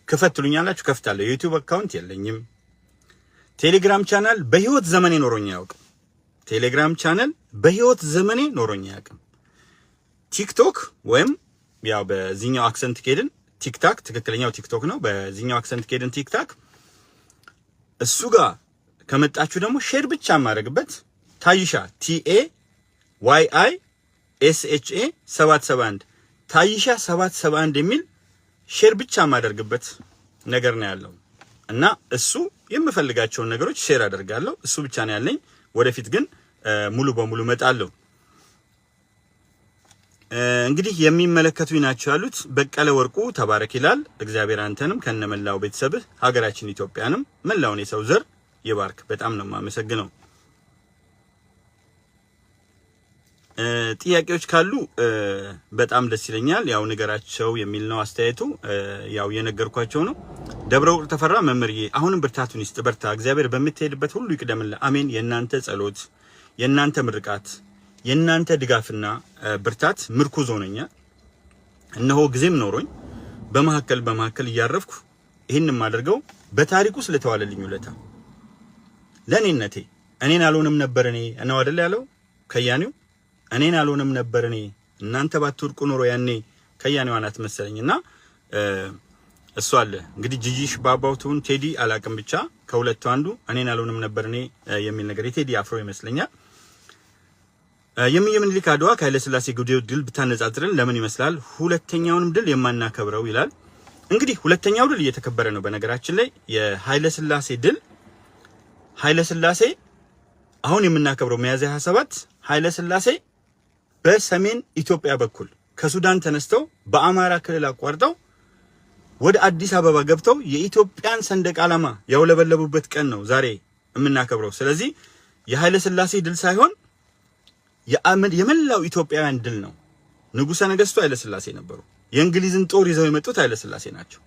ክፈትሉኛላችሁ፣ ከፍታለሁ። የዩቲዩብ አካውንት የለኝም። ቴሌግራም ቻናል በህይወት ዘመኔ ኖሮኝ አያውቅም። ቴሌግራም ቻናል በህይወት ዘመኔ ኖሮኝ አያውቅም። ቲክቶክ ወይም ያው በዚህኛው አክሰንት ከሄድን ቲክታክ ትክክለኛው ቲክቶክ ነው። በዚህኛው አክሰንት ከሄድን ቲክታክ እሱ ጋር ከመጣችሁ ደግሞ ሼር ብቻ ማድረግበት ታይሻ TAYISHA 771 ታይሻ 771 የሚል ሼር ብቻ ማደርግበት ነገር ነው ያለው እና እሱ የምፈልጋቸውን ነገሮች ሼር አደርጋለሁ። እሱ ብቻ ነው ያለኝ። ወደፊት ግን ሙሉ በሙሉ መጣለሁ። እንግዲህ የሚመለከቱኝ ናቸው ያሉት። በቀለ ወርቁ ተባረክ ይላል። እግዚአብሔር አንተንም ከነመላው ቤተሰብህ ሀገራችን ኢትዮጵያንም መላውን የሰው ዘር ይባርክ። በጣም ነው የማመሰግነው። ጥያቄዎች ካሉ በጣም ደስ ይለኛል። ያው ነገራቸው የሚል ነው አስተያየቱ። ያው የነገርኳቸው ነው። ደብረ ወርቅ ተፈራ መምህርዬ አሁንም ብርታቱን ይስጥ። በርታ። እግዚአብሔር በምትሄድበት ሁሉ ይቅደምልህ። አሜን። የእናንተ ጸሎት፣ የእናንተ ምርቃት፣ የእናንተ ድጋፍና ብርታት ምርኩዝ ሆነኛል። እነሆ ጊዜም ኖሮኝ በመሐከል እያረፍኩ ይህንን ማደርገው በታሪኩ ስለተዋለልኝ ውለታ ለኔነቴ እኔን አልሆንም ነበር እኔ ነው አይደል ያለው ከያኔው እኔን አልሆንም ነበር እኔ እናንተ ባትወድቁ ኖሮ ያኔ ከያኔው አናት መሰለኝና እሱ አለ እንግዲህ ጂጂሽ ባባውቱን ቴዲ አላቅም ብቻ ከሁለቱ አንዱ እኔን አልሆንም ነበር እኔ የሚል ነገር የቴዲ አፍሮ ይመስለኛል። የምኒልክ አድዋ ከኃይለ ሥላሴ ጉዳዩ ድል ብታነጻጽረን ለምን ይመስላል ሁለተኛውንም ድል የማናከብረው ይላል። እንግዲህ ሁለተኛው ድል እየተከበረ ነው። በነገራችን ላይ የኃይለ ሥላሴ ድል ኃይለ ሥላሴ አሁን የምናከብረው ሚያዝያ 27 ኃይለ ሥላሴ በሰሜን ኢትዮጵያ በኩል ከሱዳን ተነስተው በአማራ ክልል አቋርጠው ወደ አዲስ አበባ ገብተው የኢትዮጵያን ሰንደቅ ዓላማ ያውለበለቡበት ቀን ነው ዛሬ የምናከብረው። ስለዚህ የኃይለ ሥላሴ ድል ሳይሆን የመላው ኢትዮጵያውያን ድል ነው። ንጉሠ ነገሥቱ ኃይለ ሥላሴ ነበሩ። የእንግሊዝን ጦር ይዘው የመጡት ኃይለ ሥላሴ ናቸው።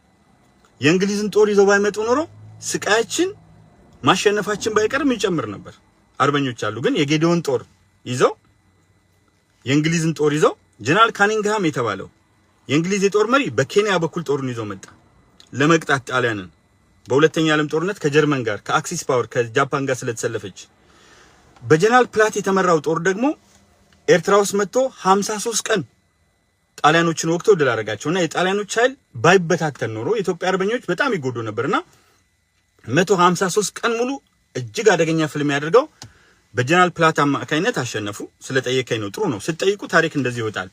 የእንግሊዝን ጦር ይዘው ባይመጡ ኖሮ ስቃያችን ማሸነፋችን ባይቀርም ይጨምር ነበር። አርበኞች አሉ ግን የጌዲዮን ጦር ይዘው የእንግሊዝን ጦር ይዘው ጀነራል ካኒንግሃም የተባለው የእንግሊዝ የጦር መሪ በኬንያ በኩል ጦሩን ይዘው መጣ ለመቅጣት ጣሊያንን በሁለተኛ ዓለም ጦርነት ከጀርመን ጋር ከአክሲስ ፓወር ከጃፓን ጋር ስለተሰለፈች። በጀነራል ፕላት የተመራው ጦር ደግሞ ኤርትራ ውስጥ መጥቶ 53 ቀን ጣሊያኖችን ወቅቶ ድል አደረጋቸውና የጣሊያኖች ኃይል ባይበታተን ኖሮ የኢትዮጵያ አርበኞች በጣም ይጎዱ ነበርና 153 ቀን ሙሉ እጅግ አደገኛ ፍልሚያ ያደርገው በጀነራል ፕላት አማካይነት አሸነፉ። ስለጠየቀኝ ነው። ጥሩ ነው ስትጠይቁ ታሪክ እንደዚህ ይወጣል።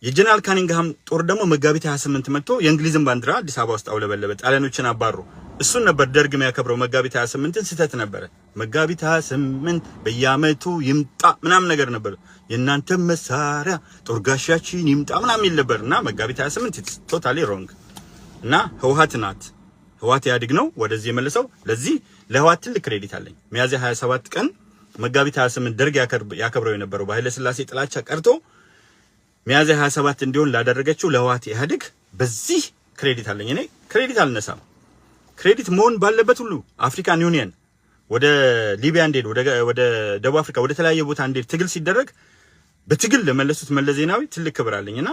የጀነራል ካኒንግሃም ጦር ደግሞ መጋቢት 28 መጥቶ የእንግሊዝን ባንዲራ አዲስ አበባ ውስጥ አውለበለበ፣ ጣሊያኖችን አባሩ። እሱን ነበር ደርግ የሚያከብረው መጋቢት 28ን። ስህተት ነበረ። መጋቢት 28 በየዓመቱ ይምጣ ምናምን ነገር ነበር። የእናንተ መሳሪያ ጦር ጋሻችን ይምጣ ምናምን ይል ነበርና መጋቢት 28 ቶታሊ ሮንግ እና ህወሓት ናት ህወሓት ያድግ ነው ወደዚህ የመለሰው። ለዚህ ለህወሓት ትልቅ ክሬዲት አለኝ። ሚያዝያ 27 ቀን መጋቢት 28 ደርግ ያከብረው የነበረው በኃይለ ሥላሴ ጥላቻ ቀርቶ ሚያዝያ 27 እንዲሆን ላደረገችው ለህወሓት ኢህአዴግ በዚህ ክሬዲት አለኝ። እኔ ክሬዲት አልነሳም። ክሬዲት መሆን ባለበት ሁሉ አፍሪካን ዩኒየን ወደ ሊቢያ እንዴት ወደ ደቡብ አፍሪካ ወደ ተለያየ ቦታ እንዴት ትግል ሲደረግ በትግል ለመለሱት መለስ ዜናዊ ትልቅ ክብር አለኝና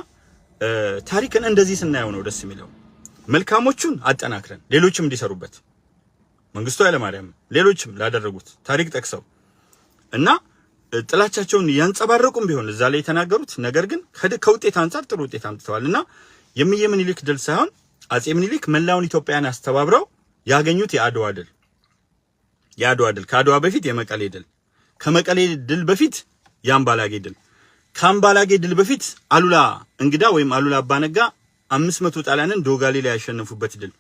ታሪክን እንደዚህ ስናየው ነው ደስ የሚለው። መልካሞቹን አጠናክረን ሌሎችም እንዲሰሩበት መንግስቱ ኃይለማርያም ሌሎችም ላደረጉት ታሪክ ጠቅሰው እና ጥላቻቸውን ያንጸባረቁም ቢሆን እዛ ላይ የተናገሩት ነገር ግን ከውጤት አንፃር ጥሩ ውጤት አምጥተዋልና የምኒልክ ድል ሳይሆን አጼ ምኒልክ መላውን ኢትዮጵያን አስተባብረው ያገኙት የአድዋ ድል ከአድዋ በፊት የመቀሌ ድል፣ ከመቀሌ ድል በፊት የአምባላጌ ድል፣ ከአምባላጌ ድል በፊት አሉላ እንግዳ ወይም አሉላ አባነጋ 500 ጣሊያንን ዶጋሊ ላይ ያሸነፉበት ድል።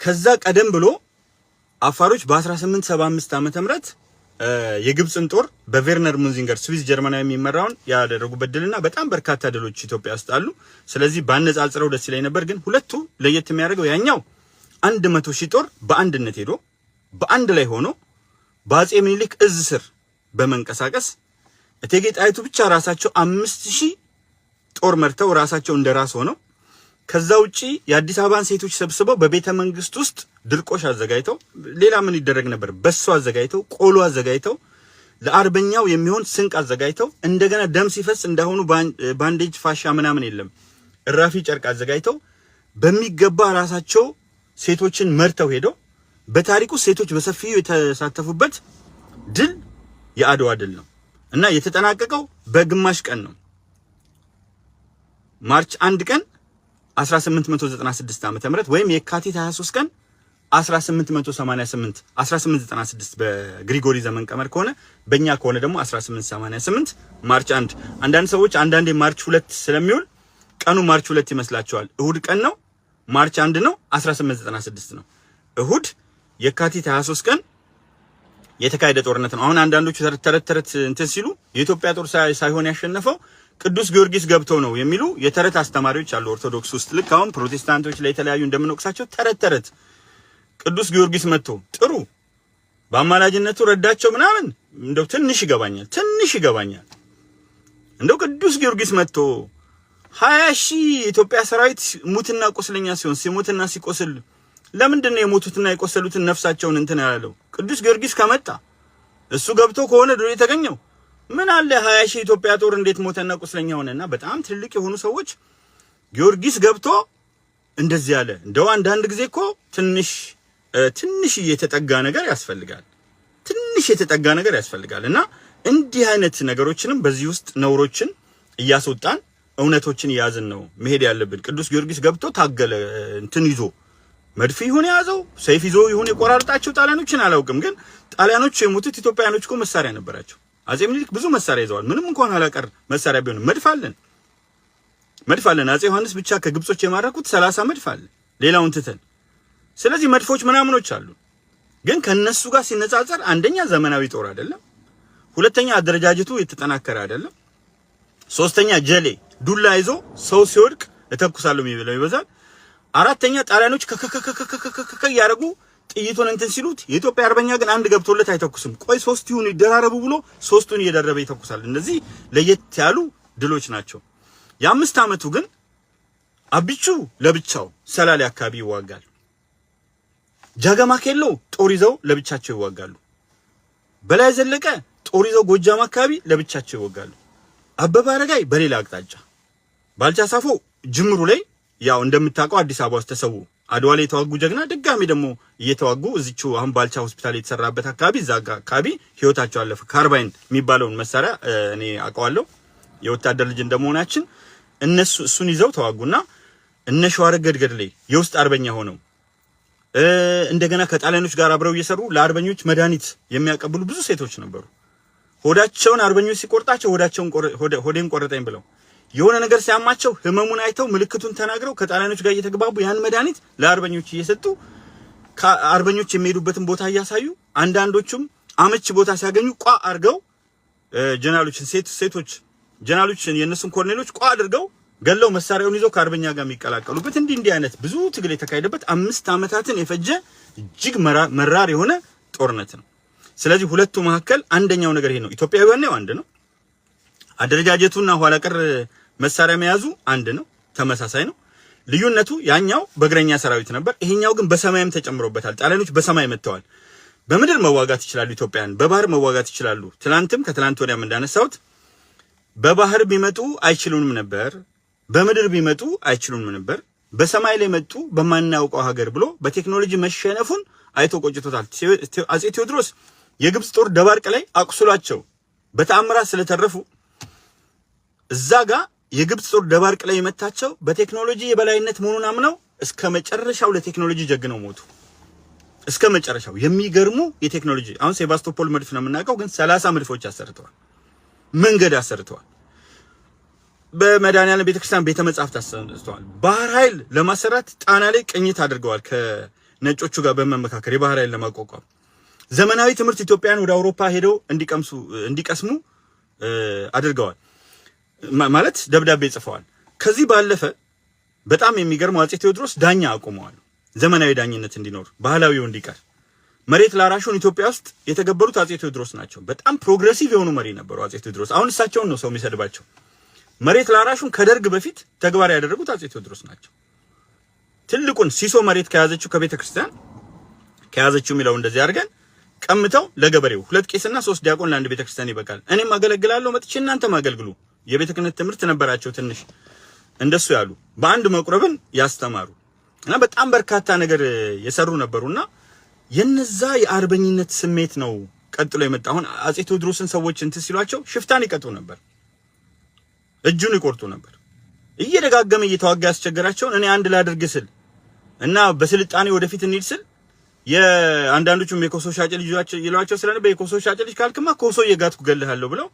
ከዛ ቀደም ብሎ አፋሮች በ1875 ዓመተ ምህረት የግብጽን ጦር በቬርነር ሙንዚንገር ስዊስ ጀርመናዊ የሚመራውን ያደረጉበት ድልና በጣም በርካታ ድሎች ኢትዮጵያ ውስጥ አሉ። ስለዚህ ባነጻጽረው ደስ ይለኝ ነበር። ግን ሁለቱ ለየት የሚያደርገው ያኛው 100,000 ጦር በአንድነት ሄዶ በአንድ ላይ ሆኖ በአጼ ምኒልክ እዝ ስር በመንቀሳቀስ እቴጌ ጣይቱ ብቻ ራሳቸው 5,000 ጦር መርተው ራሳቸው እንደራስ ሆነው ከዛ ውጪ የአዲስ አበባን ሴቶች ሰብስበው በቤተ መንግስት ውስጥ ድርቆሽ አዘጋጅተው ሌላ ምን ይደረግ ነበር በሶ አዘጋጅተው ቆሎ አዘጋጅተው ለአርበኛው የሚሆን ስንቅ አዘጋጅተው እንደገና ደም ሲፈስ እንዳሁኑ ባንዴጅ ፋሻ ምናምን የለም እራፊ ጨርቅ አዘጋጅተው በሚገባ ራሳቸው ሴቶችን መርተው ሄደው በታሪኩ ሴቶች በሰፊው የተሳተፉበት ድል የአድዋ ድል ነው እና የተጠናቀቀው በግማሽ ቀን ነው። ማርች 1 ቀን 1896 ዓመተ ምህረት ወይም የካቲት 23 ቀን 1896 በግሪጎሪ ዘመን ቀመር ከሆነ በእኛ ከሆነ ደግሞ 1888 ማርች 1። አንዳንድ ሰዎች አንዳንዴ ማርች 2 ስለሚውል ቀኑ ማርች 2 ይመስላቸዋል። እሁድ ቀን ነው፣ ማርች 1 ነው፣ 1896 ነው። እሁድ የካቲት 23 ቀን የተካሄደ ጦርነት ነው። አሁን አንዳንዶቹ ተረት እንትን ሲሉ የኢትዮጵያ ጦር ሳይሆን ያሸነፈው ቅዱስ ጊዮርጊስ ገብተው ነው የሚሉ የተረት አስተማሪዎች አሉ ኦርቶዶክስ ውስጥ። ልክ አሁን ፕሮቴስታንቶች ላይ የተለያዩ እንደምንወቅሳቸው ተረት ቅዱስ ጊዮርጊስ መጥቶ ጥሩ በአማላጅነቱ ረዳቸው ምናምን እንደው ትንሽ ይገባኛል። እንደው ቅዱስ ጊዮርጊስ መጥቶ 20 ሺህ የኢትዮጵያ ሰራዊት ሙትና ቁስለኛ ሲሞትና ሲቆስል ለምንድን ነው የሞቱትና የቆሰሉትን ነፍሳቸውን እንትን ያለው? ቅዱስ ጊዮርጊስ ከመጣ እሱ ገብቶ ከሆነ ድሮ የተገኘው ምን አለ 20 ሺህ ኢትዮጵያ ጦር እንዴት ሞተና ቁስለኛ ሆነና? በጣም ትልቅ የሆኑ ሰዎች ጊዮርጊስ ገብቶ እንደዚህ ያለ እንደው አንዳንድ ጊዜ እኮ ትንሽ የተጠጋ ነገር ያስፈልጋል። እና እንዲህ አይነት ነገሮችንም በዚህ ውስጥ ነውሮችን እያስወጣን እውነቶችን እያዝን ነው መሄድ ያለብን። ቅዱስ ጊዮርጊስ ገብቶ ታገለ እንትን ይዞ መድፍ ይሁን ያዘው ሰይፍ ይዞ ይሁን የቆራርጣቸው ጣሊያኖችን አላውቅም፣ ግን ጣሊያኖች የሞቱት ኢትዮጵያውያኖች እኮ መሳሪያ ነበራቸው። አጼ ምኒልክ ብዙ መሳሪያ ይዘዋል። ምንም እንኳን አላቀር መሳሪያ ቢሆን መድፍ አለን። አጼ ዮሐንስ ብቻ ከግብጾች የማረኩት 30 መድፍ አለ፣ ሌላውን ትተን። ስለዚህ መድፎች ምናምኖች አሉ፣ ግን ከነሱ ጋር ሲነጻጸር አንደኛ ዘመናዊ ጦር አይደለም፣ ሁለተኛ አደረጃጀቱ የተጠናከረ አይደለም፣ ሶስተኛ ጀሌ ዱላ ይዞ ሰው ሲወድቅ እተኩሳለሁ የሚለው ይበዛል፣ አራተኛ ጣሊያኖች ከከከከከከከ ያረጉ ጥይቱን እንትን ሲሉት የኢትዮጵያ አርበኛ ግን አንድ ገብቶለት አይተኩስም። ቆይ 3 ይሁን ይደራረቡ ብሎ 3ቱን እየደረበ ይተኩሳል። እነዚህ ለየት ያሉ ድሎች ናቸው። የ5 ዓመቱ ግን አቢቹ ለብቻው ሰላሌ አካባቢ ይዋጋል። ጃገማ ኬሎ ጦር ይዘው ለብቻቸው ይዋጋሉ። በላይ ዘለቀ ጦር ይዘው ጎጃም አካባቢ ለብቻቸው ይዋጋሉ። አበበ አረጋይ በሌላ አቅጣጫ፣ ባልቻ ሳፎ ጅምሩ ላይ ያው እንደምታውቀው አዲስ አበባ ውስጥ ተሰው አድዋ ላይ የተዋጉ ጀግና ድጋሚ ደግሞ እየተዋጉ እዚቹ አሁን ባልቻ ሆስፒታል የተሰራበት አካባቢ እዛ አካባቢ ህይወታቸው አለፈ። ካርባይን የሚባለውን መሳሪያ እኔ አውቀዋለሁ የወታደር ልጅ እንደመሆናችን። እሱን ይዘው ተዋጉና እነ ሸዋረገድ ገድሌ የውስጥ አርበኛ ሆነው እንደገና ከጣሊያኖች ጋር አብረው እየሰሩ ለአርበኞች መድኃኒት የሚያቀብሉ ብዙ ሴቶች ነበሩ። ሆዳቸውን አርበኞች ሲቆርጣቸው ሆዴን ቆረጠኝ ብለው የሆነ ነገር ሲያማቸው ህመሙን አይተው ምልክቱን ተናግረው ከጣሊያኖች ጋር እየተግባቡ ያን መድኃኒት ለአርበኞች እየሰጡ ከአርበኞች የሚሄዱበትን ቦታ እያሳዩ አንዳንዶቹም አመች ቦታ ሲያገኙ ቋ አድርገው ጀነራሎችን ሴቶች ጀነራሎችን የነሱን ኮሎኔሎች ቋ አድርገው ገለው መሳሪያውን ይዘው ከአርበኛ ጋር የሚቀላቀሉበት እንዲህ አይነት ብዙ ትግል የተካሄደበት 5 ዓመታትን የፈጀ እጅግ መራር የሆነ ጦርነት ነው። ስለዚህ ሁለቱ መካከል አንደኛው ነገር ይሄ ነው። ኢትዮጵያዊያን ነው አንድ ነው። አደረጃጀቱና ኋላ ቀር መሳሪያ መያዙ አንድ ነው፣ ተመሳሳይ ነው። ልዩነቱ ያኛው በእግረኛ ሰራዊት ነበር፣ ይሄኛው ግን በሰማይም ተጨምሮበታል። ጣሊያኖች በሰማይ መጥተዋል። በምድር መዋጋት ይችላሉ፣ ኢትዮጵያን በባህር መዋጋት ይችላሉ። ትላንትም ከትላንት ወዲያም እንዳነሳሁት በባህር ቢመጡ አይችሉንም ነበር፣ በምድር ቢመጡ አይችሉንም ነበር። በሰማይ ላይ መጡ በማናውቀው ሀገር ብሎ በቴክኖሎጂ መሸነፉን አይቶ ቆጭቶታል። አጼ ቴዎድሮስ የግብጽ ጦር ደባርቅ ላይ አቁስሏቸው በተአምራት ስለተረፉ እዛ ጋር የግብጽ ጦር ደባርቅ ላይ የመታቸው በቴክኖሎጂ የበላይነት መሆኑን አምነው እስከ መጨረሻው ለቴክኖሎጂ ጀግነው ሞቱ። እስከ መጨረሻው የሚገርሙ የቴክኖሎጂ አሁን ሴባስቶፖል መድፍ ነው የምናውቀው፣ ግን 30 መድፎች አሰርተዋል፣ መንገድ አሰርተዋል። በመድኃኒዓለም ቤተክርስቲያን ቤተ መጻሕፍት አሰርተዋል። ባህር ኃይል ለማሰራት ጣና ላይ ቅኝት አድርገዋል ከነጮቹ ጋር በመመካከር የባህር ኃይል ለማቋቋም። ዘመናዊ ትምህርት ኢትዮጵያን ወደ አውሮፓ ሄደው እንዲቀስሙ አድርገዋል። ማለት ደብዳቤ ጽፈዋል። ከዚህ ባለፈ በጣም የሚገርመው አጼ ቴዎድሮስ ዳኛ አቆመዋል። ዘመናዊ ዳኝነት እንዲኖር ባህላዊው እንዲቀር መሬት ላራሹን ኢትዮጵያ ውስጥ የተገበሩት አጼ ቴዎድሮስ ናቸው። በጣም ፕሮግሬሲቭ የሆኑ መሪ ነበሩ አጼ ቴዎድሮስ። አሁን እሳቸውን ነው ሰው የሚሰድባቸው። መሬት ላራሹን ከደርግ በፊት ተግባር ያደረጉት አጼ ቴዎድሮስ ናቸው። ትልቁን ሲሶ መሬት ከያዘችው ከቤተ ክርስቲያን ከያዘችው የሚለው እንደዚህ አድርገን ቀምተው ለገበሬው 2 ቄስና 3 ዲያቆን ለአንድ ቤተ ክርስቲያን ይበቃል፣ እኔም አገለግላለሁ መጥቼ እናንተም አገልግሉ። የቤተ ክህነት ትምህርት ነበራቸው ትንሽ እንደሱ ያሉ በአንድ መቁረብን ያስተማሩ እና በጣም በርካታ ነገር የሰሩ ነበሩና የነዛ የአርበኝነት ስሜት ነው ቀጥሎ የመጣ። አሁን አጼ ቴዎድሮስን ሰዎች እንትን ሲሏቸው ሽፍታን ይቀጡ ነበር፣ እጁን ይቆርጡ ነበር። እየደጋገመ እየተዋጋ ያስቸገራቸውን እኔ አንድ ላድርግ ስል እና በስልጣኔ ወደፊት እንሂድ ስል የአንዳንዶቹም የኮሶ ሻጭ ልጆች ይሏቸው ስለነበረ የኮሶ ሻጭ ልጅ ካልክማ ኮሶ እየጋትኩ ገልሃለሁ ብለው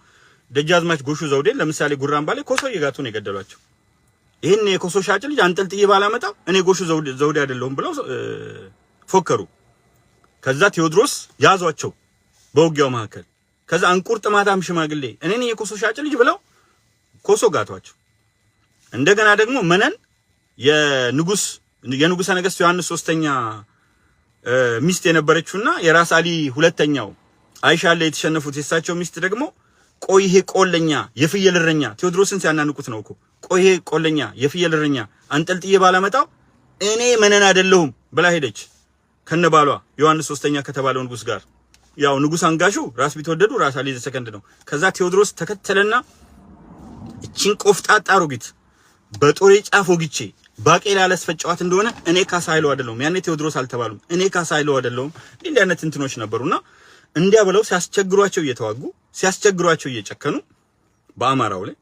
ደጃዝማች ጎሹ ዘውዴን ለምሳሌ ጉራምባ ላይ ኮሶ እየጋቱ ነው የገደሏቸው። ይሄን የኮሶ ሻጭ ልጅ አንጠልጥዬ ባላመጣው እኔ ጎሹ ዘውዴ አይደለሁም ብለው ፎከሩ። ከዛ ቴዎድሮስ ያዟቸው በውጊያው መካከል። ከዛ አንቁርጥማታም ሽማግሌ እኔ ነኝ የኮሶ ሻጭ ልጅ ብለው ኮሶ ጋቷቸው። እንደገና ደግሞ መነን የንጉሠ ነገሥት ዮሐንስ 3ኛ ሚስት የነበረችውና የራስ አሊ ሁለተኛው አይሻ ላይ የተሸነፉት የሳቸው ሚስት ደግሞ ቆይ ይሄ ቆለኛ የፍየል እረኛ ቴዎድሮስን ሲያናንቁት ነው እኮ ቆይ ይሄ ቆለኛ የፍየል እረኛ አንጠልጥዬ ባላመጣው እኔ መነን አይደለሁም ብላ ሄደች ከነባሏ ዮሐንስ 3ኛ ከተባለው ንጉስ ጋር። ያው ንጉስ አንጋሹ ራስ ቢትወደዱ ራስ አሊ ዘሰከንድ ነው። ከዛ ቴዎድሮስ ተከተለና እቺን ቆፍጣጣ አሮጊት በጦሬ ጫፍ ወግቼ ባቄላ ያላስፈጫዋት እንደሆነ እኔ ካሳ ኃይሉ አይደለሁም። ያኔ ቴዎድሮስ አልተባሉም። እኔ ካሳ ኃይሉ አይደለሁም። እንዲህ አይነት እንትኖች ነበሩና እንዲያ ብለው ሲያስቸግሯቸው እየተዋጉ ሲያስቸግሯቸው እየጨከኑ በአማራው ላይ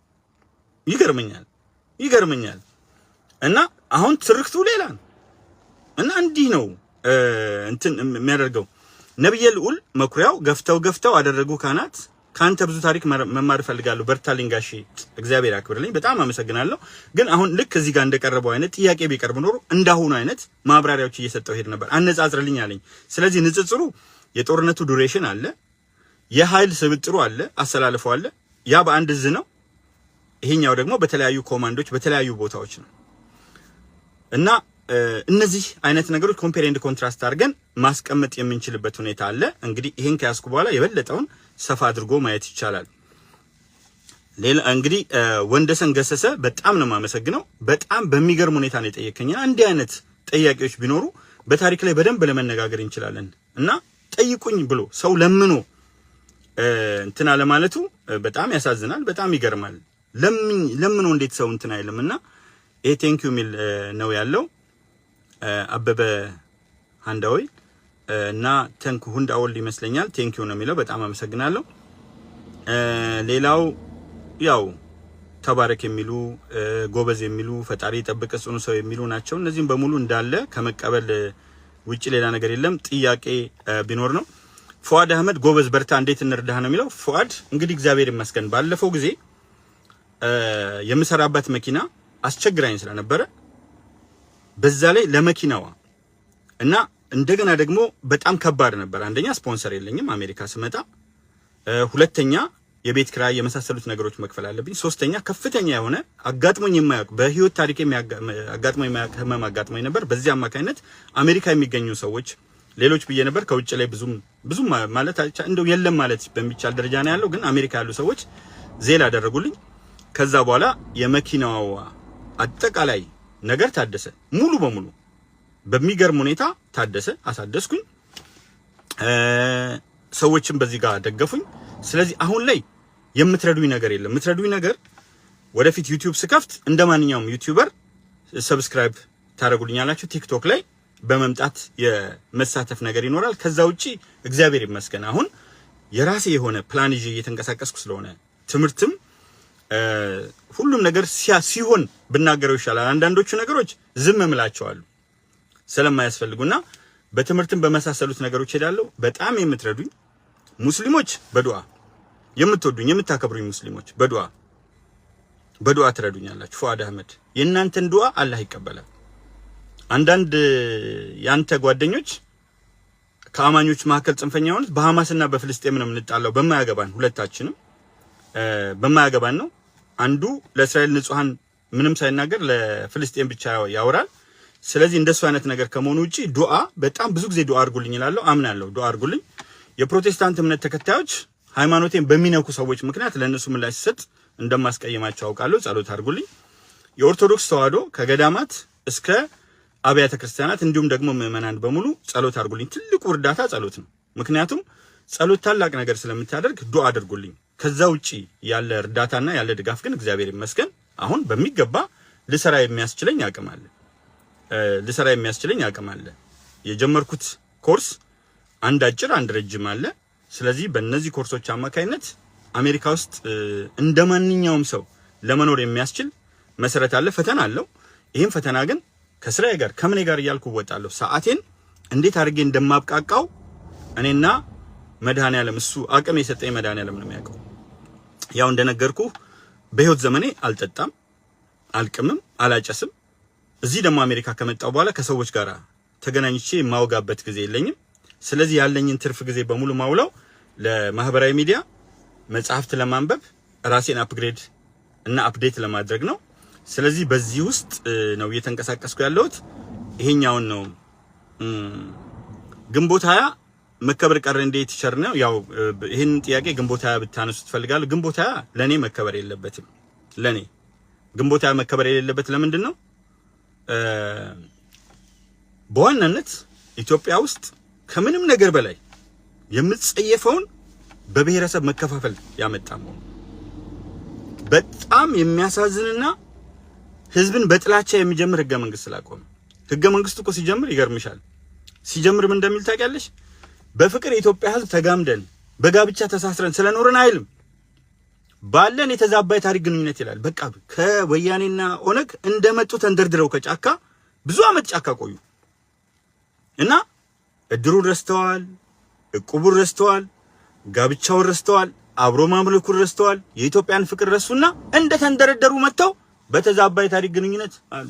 ይገርመኛል። እና አሁን ትርክቱ ሌላ ነው እና እንዲህ ነው እንትን የሚያደርገው ነብየ ልዑል መኩሪያው ገፍተው አደረጉ ካህናት ካንተ ብዙ ታሪክ መማር ፈልጋለሁ። በርታልኝ ጋሼ እግዚአብሔር ያክብርልኝ። በጣም አመሰግናለሁ። ግን አሁን ልክ እዚህ ጋር እንደቀረበው አይነት ጥያቄ ቢቀርብ ኖሮ እንዳሁኑ አይነት ማብራሪያዎች እየሰጠው ሄድ ነበር። አነጻጽርልኝ አለኝ። ስለዚህ ንጽጽሩ የጦርነቱ ዱሬሽን አለ፣ የኃይል ስብጥሩ አለ፣ አሰላለፉ አለ። ያ በአንድ እዝ ነው። ይሄኛው ደግሞ በተለያዩ ኮማንዶች በተለያዩ ቦታዎች ነው እና እነዚህ አይነት ነገሮች ኮምፔር ኤንድ ኮንትራስት አድርገን ማስቀመጥ የምንችልበት ሁኔታ አለ። እንግዲህ ይሄን ከያዝኩ በኋላ የበለጠውን ሰፋ አድርጎ ማየት ይቻላል። ሌላ እንግዲህ ወንደሰን ገሰሰ በጣም ነው የማመሰግነው። በጣም በሚገርም ሁኔታ ነው የጠየቀኝ። አንድ አይነት ጥያቄዎች ቢኖሩ በታሪክ ላይ በደንብ ለመነጋገር እንችላለን እና ጠይቁኝ ብሎ ሰው ለምኖ እንትና ለማለቱ በጣም ያሳዝናል፣ በጣም ይገርማል። ለምኖ እንዴት ሰው እንትና አይልምና ይሄ ቴንክ ዩ ሚል ነው ያለው አበበ ሃንዳዊ እና ተንኩ ሁንዳውል ይመስለኛል። ቴንክ ዩ ነው የሚለው። በጣም አመሰግናለሁ። ሌላው ያው ተባረክ የሚሉ ጎበዝ የሚሉ ፈጣሪ ጠብቀ ጽኑ ሰው የሚሉ ናቸው። እነዚህም በሙሉ እንዳለ ከመቀበል ውጪ ሌላ ነገር የለም። ጥያቄ ቢኖር ነው ፉአድ አህመድ ጎበዝ በርታ እንዴት እንርዳህ ነው የሚለው። ፉአድ እንግዲህ እግዚአብሔር ይመስገን ባለፈው ጊዜ የምሰራበት መኪና አስቸግራኝ ስለነበረ በዛ ላይ ለመኪናዋ እና እንደገና ደግሞ በጣም ከባድ ነበር። አንደኛ ስፖንሰር የለኝም አሜሪካ ስመጣ፣ ሁለተኛ የቤት ክራይ የመሳሰሉት ነገሮች መክፈል አለብኝ፣ ሶስተኛ ከፍተኛ የሆነ አጋጥሞኝ የማያውቅ በህይወት ታሪኬ አጋጥሞኝ የማያውቅ ህመም አጋጥሞኝ ነበር። በዚህ አማካኝነት አሜሪካ የሚገኙ ሰዎች ሌሎች ብዬ ነበር ከውጭ ላይ ብዙም ማለት እንደው የለም ማለት በሚቻል ደረጃ ነው ያለው። ግን አሜሪካ ያሉ ሰዎች ዜል አደረጉልኝ። ከዛ በኋላ የመኪናው አጠቃላይ ነገር ታደሰ፣ ሙሉ በሙሉ በሚገርም ሁኔታ ታደሰ። አሳደስኩኝ፣ ሰዎችም በዚህ ጋር ደገፉኝ። ስለዚህ አሁን ላይ የምትረዱኝ ነገር የለም። የምትረዱኝ ነገር ወደፊት ዩቲዩብ ስከፍት እንደማንኛውም ዩቲዩበር ሰብስክራይብ ታደርጉልኛላችሁ። ቲክቶክ ላይ በመምጣት የመሳተፍ ነገር ይኖራል። ከዛ ውጪ እግዚአብሔር ይመስገን አሁን የራሴ የሆነ ፕላን ይዤ እየተንቀሳቀስኩ ስለሆነ ትምህርትም ሁሉም ነገር ሲሆን ብናገረው ይሻላል። አንዳንዶቹ ነገሮች ዝም እምላቸዋለሁ ስለማያስፈልጉና በትምህርትም በመሳሰሉት ነገሮች ሄዳለሁ። በጣም የምትረዱኝ ሙስሊሞች በዱዓ የምትወዱኝ የምታከብሩኝ ሙስሊሞች በዱዓ ትረዱኛላችሁ። ፉአድ አህመድ የእናንተን ዱዓ አላህ ይቀበላል። አንዳንድ ያንተ ጓደኞች ከአማኞች መካከል ጽንፈኛ የሆኑት በሐማስና በፍልስጤም ነው የምንጣላው። በማያገባን ሁለታችንም በማያገባን ነው። አንዱ ለእስራኤል ንጹሃን ምንም ሳይናገር ለፍልስጤም ብቻ ያወራል። ስለዚህ እንደሱ አይነት ነገር ከመሆኑ ውጪ ዱዓ በጣም ብዙ ጊዜ ዱዓ አድርጉልኝ እላለሁ፣ አምናለሁ። ዱዓ አድርጉልኝ። የፕሮቴስታንት እምነት ተከታዮች ሃይማኖቴን በሚነኩ ሰዎች ምክንያት ለእነሱ ምላሽ ሲሰጥ እንደማስቀየማቸው አውቃለሁ። ጸሎት አድርጉልኝ። የኦርቶዶክስ ተዋህዶ ከገዳማት እስከ አብያተ ክርስቲያናት እንዲሁም ደግሞ ምዕመናን በሙሉ ጸሎት አድርጉልኝ። ትልቁ እርዳታ ጸሎት ነው። ምክንያቱም ጸሎት ታላቅ ነገር ስለምታደርግ ዱዓ አድርጉልኝ። ከዛ ውጪ ያለ እርዳታና ያለ ድጋፍ ግን እግዚአብሔር ይመስገን አሁን በሚገባ ልሰራ የሚያስችለኝ አቅም አለ። የጀመርኩት ኮርስ አንድ አጭር አንድ ረጅም አለ። ስለዚህ በእነዚህ ኮርሶች አማካይነት አሜሪካ ውስጥ እንደማንኛውም ሰው ለመኖር የሚያስችል መሰረት አለ፣ ፈተና አለው። ይሄን ፈተና ግን ከስራዬ ጋር ከምን ጋር እያልኩ ወጣለሁ። ሰዓቴን እንዴት አድርጌ እንደማብቃቃው እኔና መድኃኒዓለም እሱ አቅም የሰጠኝ መድኃኒዓለም ነው የሚያውቀው። ያው እንደነገርኩ በህይወት ዘመኔ አልጠጣም፣ አልቅምም፣ አላጨስም። እዚህ ደግሞ አሜሪካ ከመጣው በኋላ ከሰዎች ጋር ተገናኝቼ የማወጋበት ጊዜ የለኝም። ስለዚህ ያለኝን ትርፍ ጊዜ በሙሉ ማውላው ለማህበራዊ ሚዲያ መጽሐፍት ለማንበብ ራሴን አፕግሬድ እና አፕዴት ለማድረግ ነው። ስለዚህ በዚህ ውስጥ ነው እየተንቀሳቀስኩ ያለሁት። ይሄኛውን ነው ግንቦት 20 መከበር ቀረ እንዴት ቲቸር ነው? ያው ይሄን ጥያቄ ግንቦት 20 ብታነሱ ትፈልጋለሁ። ግንቦት 20 ለኔ መከበር የለበትም። ለኔ ግንቦት 20 መከበር የሌለበት ለምንድን ነው? በዋናነት ኢትዮጵያ ውስጥ ከምንም ነገር በላይ የምትጸየፈውን በብሔረሰብ መከፋፈል ያመጣው በጣም የሚያሳዝንና ህዝብን በጥላቻ የሚጀምር ህገ መንግስት ስላቆመ። ህገ መንግስቱ እኮ ሲጀምር ይገርምሻል። ሲጀምር ምን እንደሚል ታውቂያለሽ? በፍቅር የኢትዮጵያ ህዝብ ተጋምደን በጋብቻ ተሳስረን ስለኖርን አይልም። ባለን የተዛባ ታሪክ ግንኙነት ይላል። በቃ ከወያኔና ኦነግ እንደመጡ ተንደርድረው ከጫካ ብዙ አመት ጫካ ቆዩ እና እድሩን ረስተዋል፣ እቁቡን ረስተዋል፣ ጋብቻውን ረስተዋል፣ አብሮ ማምለኩን ረስተዋል። የኢትዮጵያን ፍቅር ረሱና እንደ ተንደረደሩ መጥተው በተዛባ ታሪክ ግንኙነት አሉ።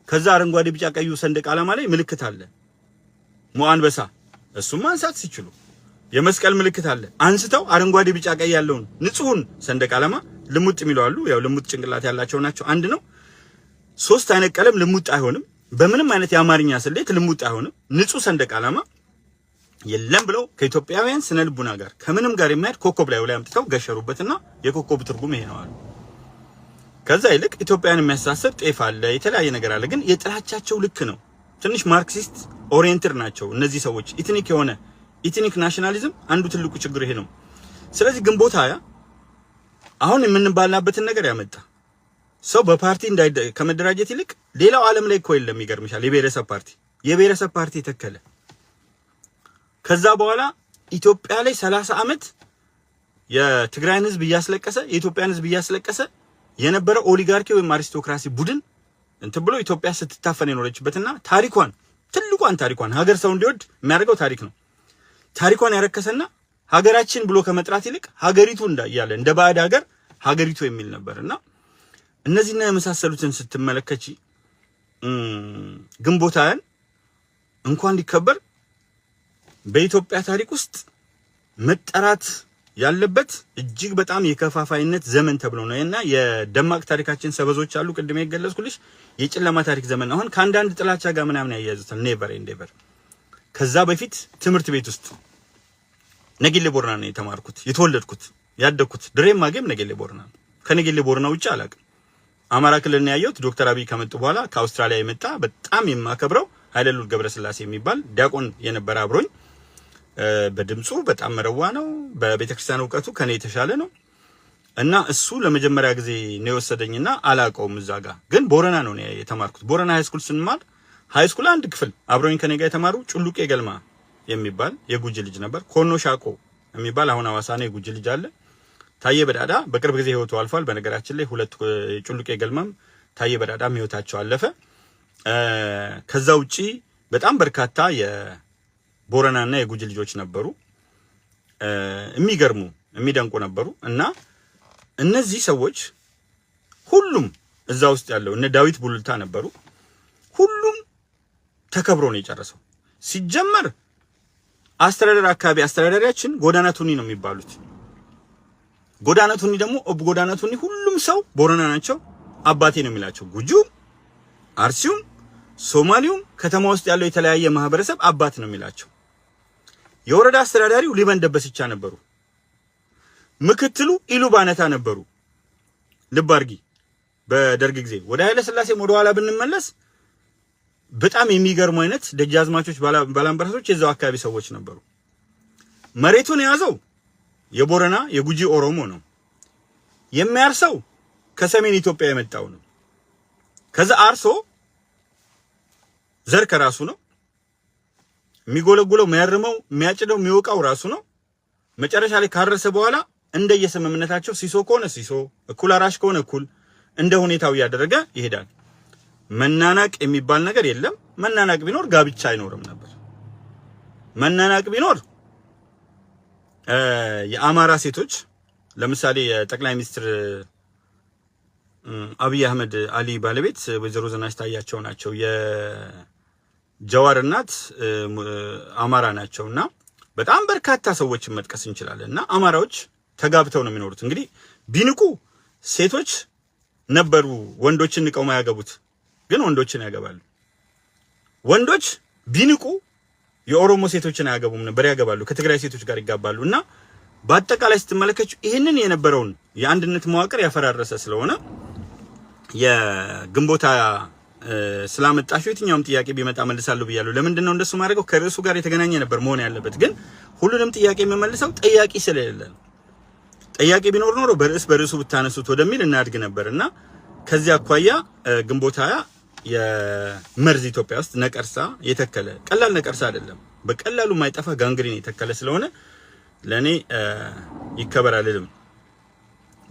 ከዛ አረንጓዴ ቢጫ ቀዩ ሰንደቅ ዓላማ ላይ ምልክት አለ፣ ሞአንበሳ። እሱም ማንሳት ሲችሉ የመስቀል ምልክት አለ። አንስተው አረንጓዴ ቢጫ ቀይ ያለውን ንጹህን ሰንደቅ ዓላማ ልሙጥ የሚለው አሉ። ያው ልሙጥ ጭንቅላት ያላቸው ናቸው። አንድ ነው። 3 አይነት ቀለም ልሙጥ አይሆንም። በምንም አይነት የአማርኛ ስሌት ልሙጥ አይሆንም። ንጹህ ሰንደቅ ዓላማ የለም ብለው ከኢትዮጵያውያን ስነ ልቡና ጋር ከምንም ጋር የማይሄድ ኮከብ ላይ አምጥተው ገሸሩበትና የኮከቡ ትርጉም ይሄ ነው አሉ። ከዛ ይልቅ ኢትዮጵያን የሚያሳስብ ጤፍ አለ፣ የተለያየ ነገር አለ። ግን የጥላቻቸው ልክ ነው። ትንሽ ማርክሲስት ኦሪየንትድ ናቸው እነዚህ ሰዎች። ኢትኒክ ናሽናሊዝም አንዱ ትልቁ ችግር ይሄ ነው። ስለዚህ ግንቦት 20 አሁን የምንባላበትን ነገር ያመጣ ሰው በፓርቲ ከመደራጀት ይልቅ ሌላው ዓለም ላይ እኮ የለም። ይገርምሻል። የብሔረሰብ ፓርቲ ተከለ። ከዛ በኋላ ኢትዮጵያ ላይ 30 አመት የትግራይን ህዝብ እያስለቀሰ የኢትዮጵያን ህዝብ እያስለቀሰ የነበረ ኦሊጋርኪ ወይም አሪስቶክራሲ ቡድን እንትን ብሎ ኢትዮጵያ ስትታፈን የኖረችበትና ትልቋን ታሪኳን ሀገር ሰው እንዲወድ የሚያደርገው ታሪክ ነው። ታሪኳን ያረከሰና ሀገራችን ብሎ ከመጥራት ይልቅ ሀገሪቱ እንዳያለ እንደ ባዕድ ሀገር ሀገሪቱ የሚል ነበርና እነዚህና የመሳሰሉትን ስትመለከቺ ግንቦት 20 እንኳን ሊከበር በኢትዮጵያ ታሪክ ውስጥ መጠራት ያለበት እጅግ በጣም የከፋፋይነት ዘመን ተብሎ ነው። እና የደማቅ ታሪካችን ሰበዞች አሉ ቅድም የገለጽኩልሽ የጨለማ ታሪክ ዘመን አሁን ከአንዳንድ ጥላቻ ጋር ምናምን ያያይዙታል። ኔቨር ኤንዴቨር። ከዛ በፊት ትምህርት ቤት ውስጥ ነጌሌ ቦረና ነው የተማርኩት፣ የተወለድኩት፣ ያደግኩት። ድሬም ማገም ነጌሌ ቦረና። ከነጌሌ ቦረና ውጭ አላውቅም። አማራ ክልል ነው ያየሁት። ዶክተር አብይ ከመጡ በኋላ ከአውስትራሊያ የመጣ በጣም የማከብረው ኃይለሉል ገብረስላሴ የሚባል ዲያቆን የነበረ አብሮኝ በድምጹ በጣም መረዋ ነው። በቤተክርስቲያን እውቀቱ ከኔ የተሻለ ነው እና እሱ ለመጀመሪያ ጊዜ ነው የወሰደኝና አላቀውም። እዛ ጋር ግን ቦረና ነው የተማርኩት። ቦረና ሃይስኩል ስንማር ሃይስኩል አንድ ክፍል አብሮኝ ከኔ ጋር የተማሩ ጩሉቄ ገልማ የሚባል የጉጂ ልጅ ነበር። ኮኖ ሻቆ የሚባል አሁን ሐዋሳ ነው የጉጂ ልጅ አለ። ታዬ በዳዳ በቅርብ ጊዜ ህይወቱ አልፏል። በነገራችን ላይ ሁለት ጩሉቄ ገልማም ታዬ በዳዳም ህይወታቸው አለፈ። ከዛ ውጪ በጣም በርካታ ቦረናና የጉጂ ልጆች ነበሩ። የሚገርሙ የሚደንቁ ነበሩ እና እነዚህ ሰዎች ሁሉም እዛ ውስጥ ያለው እነ ዳዊት ቡልታ ነበሩ። ሁሉም ተከብሮ ነው የጨረሰው። ሲጀመር አስተዳዳሪያችን ጎዳና ቱኒ ነው የሚባሉት። ጎዳና ቱኒ ደግሞ ጎዳና ቱኒ ሁሉም ሰው ቦረና ናቸው። አባቴ ነው የሚላቸው። ጉጂውም፣ አርሲውም፣ ሶማሊውም ከተማ ውስጥ ያለው የተለያየ ማህበረሰብ አባት ነው የሚላቸው። የወረዳ አስተዳዳሪው ሊበን ደበስቻ ነበሩ። ምክትሉ ኢሉ ባነታ ነበሩ። ልብ አድርጊ። በደርግ ጊዜ ወደ ኃይለ ሥላሴ ወደ ኋላ ብንመለስ በጣም የሚገርሙ አይነት ደጃዝማቾች ባላምባራሶች የዛው አካባቢ ሰዎች ነበሩ። መሬቱን የያዘው የቦረና የጉጂ ኦሮሞ ነው። የሚያርሰው ከሰሜን ኢትዮጵያ የመጣው ነው። ከዛ አርሶ ዘር ከራሱ ነው የሚጎለጉለው፣ የሚያርመው፣ የሚያጭደው፣ የሚወቃው ራሱ ነው። መጨረሻ ላይ ካረሰ በኋላ እንደየስምምነታቸው ሲሶ ከሆነ ሲሶ፣ እኩል አራሽ ከሆነ እኩል፣ እንደ ሁኔታው ያደረገ ይሄዳል። መናናቅ የሚባል ነገር የለም። መናናቅ ቢኖር ጋብቻ አይኖርም ነበር። መናናቅ ቢኖር የአማራ ሴቶች ለምሳሌ የጠቅላይ ሚኒስትር አብይ አህመድ አሊ ባለቤት ወይዘሮ ዝናሽ ታያቸው ናቸው። የጀዋር እናት አማራ ናቸውና በጣም በርካታ ሰዎችን መጥቀስ እንችላለንና አማራዎች ተጋብተው ነው የሚኖሩት። እንግዲህ ቢንቁ ሴቶች ነበሩ ወንዶችን ንቀው ማያገቡት፣ ግን ወንዶችን ያገባሉ። ወንዶች ቢንቁ የኦሮሞ ሴቶችን አያገቡም ነበር፣ ያገባሉ። ከትግራይ ሴቶች ጋር ይጋባሉ። እና በአጠቃላይ ስትመለከቱ ይህንን የነበረውን የአንድነት መዋቅር ያፈራረሰ ስለሆነ የግንቦታ ስላመጣሽው የትኛውም ጥያቄ ቢመጣ መልሳለሁ ብያለሁ። ለምንድን ነው እንደሱ ማድረገው? ከርዕሱ ጋር የተገናኘ ነበር መሆን ያለበት፣ ግን ሁሉንም ጥያቄ የሚመልሰው ጠያቂ ስለሌለ ነው። ጠያቂ ቢኖር ኖሮ በርዕሱ ብታነሱት ወደሚል እናድግ ነበርና ከዚህ አኳያ ግንቦታ የመርዝ ኢትዮጵያ ውስጥ ነቀርሳ የተከለ ቀላል ነቀርሳ አይደለም፣ በቀላሉ የማይጠፋ ጋንግሪን የተከለ ስለሆነ ለኔ ይከበራልልም።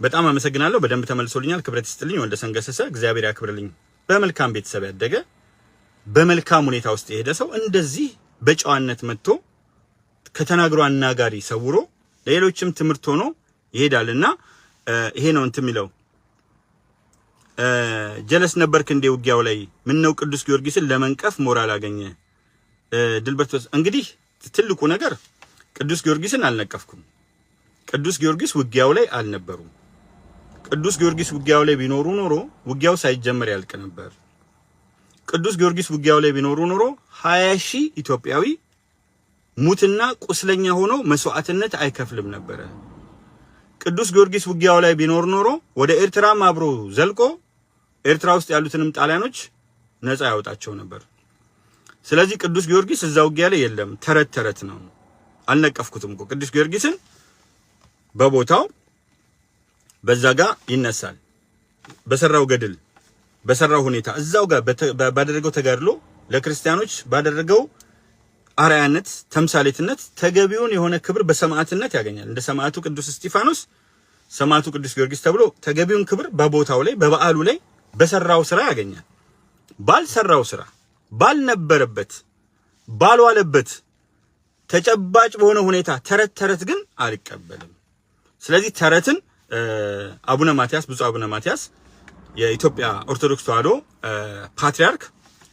በጣም አመሰግናለሁ። በደንብ ተመልሶልኛል። ክብረት ይስጥልኝ። ወንደሰን ገሰሰ እግዚአብሔር ያክብርልኝ። በመልካም ቤተሰብ ያደገ በመልካም ሁኔታ ውስጥ የሄደ ሰው እንደዚህ በጨዋነት መጥቶ ከተናግሮ አናጋሪ ሰውሮ ለሌሎችም ትምህርት ሆኖ ይሄዳልና ይሄ ነው እንት የሚለው ጀለስ ነበርክ እንደ ውጊያው ላይ ምን ነው ቅዱስ ጊዮርጊስን ለመንቀፍ ሞራል አገኘ ድልበት። እንግዲህ ትልቁ ነገር ቅዱስ ጊዮርጊስን አልነቀፍኩም። ቅዱስ ጊዮርጊስ ውጊያው ላይ አልነበሩም። ቅዱስ ጊዮርጊስ ውጊያው ላይ ቢኖሩ ኖሮ ውጊያው ሳይጀመር ያልቅ ነበር። ቅዱስ ጊዮርጊስ ውጊያው ላይ ቢኖሩ ኖሮ 20,000 ኢትዮጵያዊ ሙትና ቁስለኛ ሆኖ መስዋዕትነት አይከፍልም ነበር። ቅዱስ ጊዮርጊስ ውጊያው ላይ ቢኖር ኖሮ ወደ ኤርትራም አብሮ ዘልቆ ኤርትራ ውስጥ ያሉትንም ጣሊያኖች ነፃ ያወጣቸው ነበር። ስለዚህ ቅዱስ ጊዮርጊስ እዛ ውጊያ ላይ የለም። ተረት ተረት ነው። አልነቀፍኩትም እኮ ቅዱስ ጊዮርጊስን በቦታው በዛ ጋር ይነሳል። በሰራው ገድል በሰራው ሁኔታ እዛው ጋር ባደረገው ተጋድሎ ለክርስቲያኖች ባደረገው አርአያነት ተምሳሌትነት ተገቢውን የሆነ ክብር በሰማዕትነት ያገኛል። እንደ ሰማዕቱ ቅዱስ እስጢፋኖስ ሰማዕቱ ቅዱስ ጊዮርጊስ ተብሎ ተገቢውን ክብር በቦታው ላይ በበዓሉ ላይ በሰራው ስራ ያገኛል። ባልሰራው ስራ ባልነበረበት ባልዋለበት ተጨባጭ በሆነ ሁኔታ ተረት ተረት ግን አልቀበልም። ስለዚህ ተረትን አቡነ ማቲያስ ብፁዕ አቡነ ማቲያስ የኢትዮጵያ ኦርቶዶክስ ተዋሕዶ ፓትሪያርክ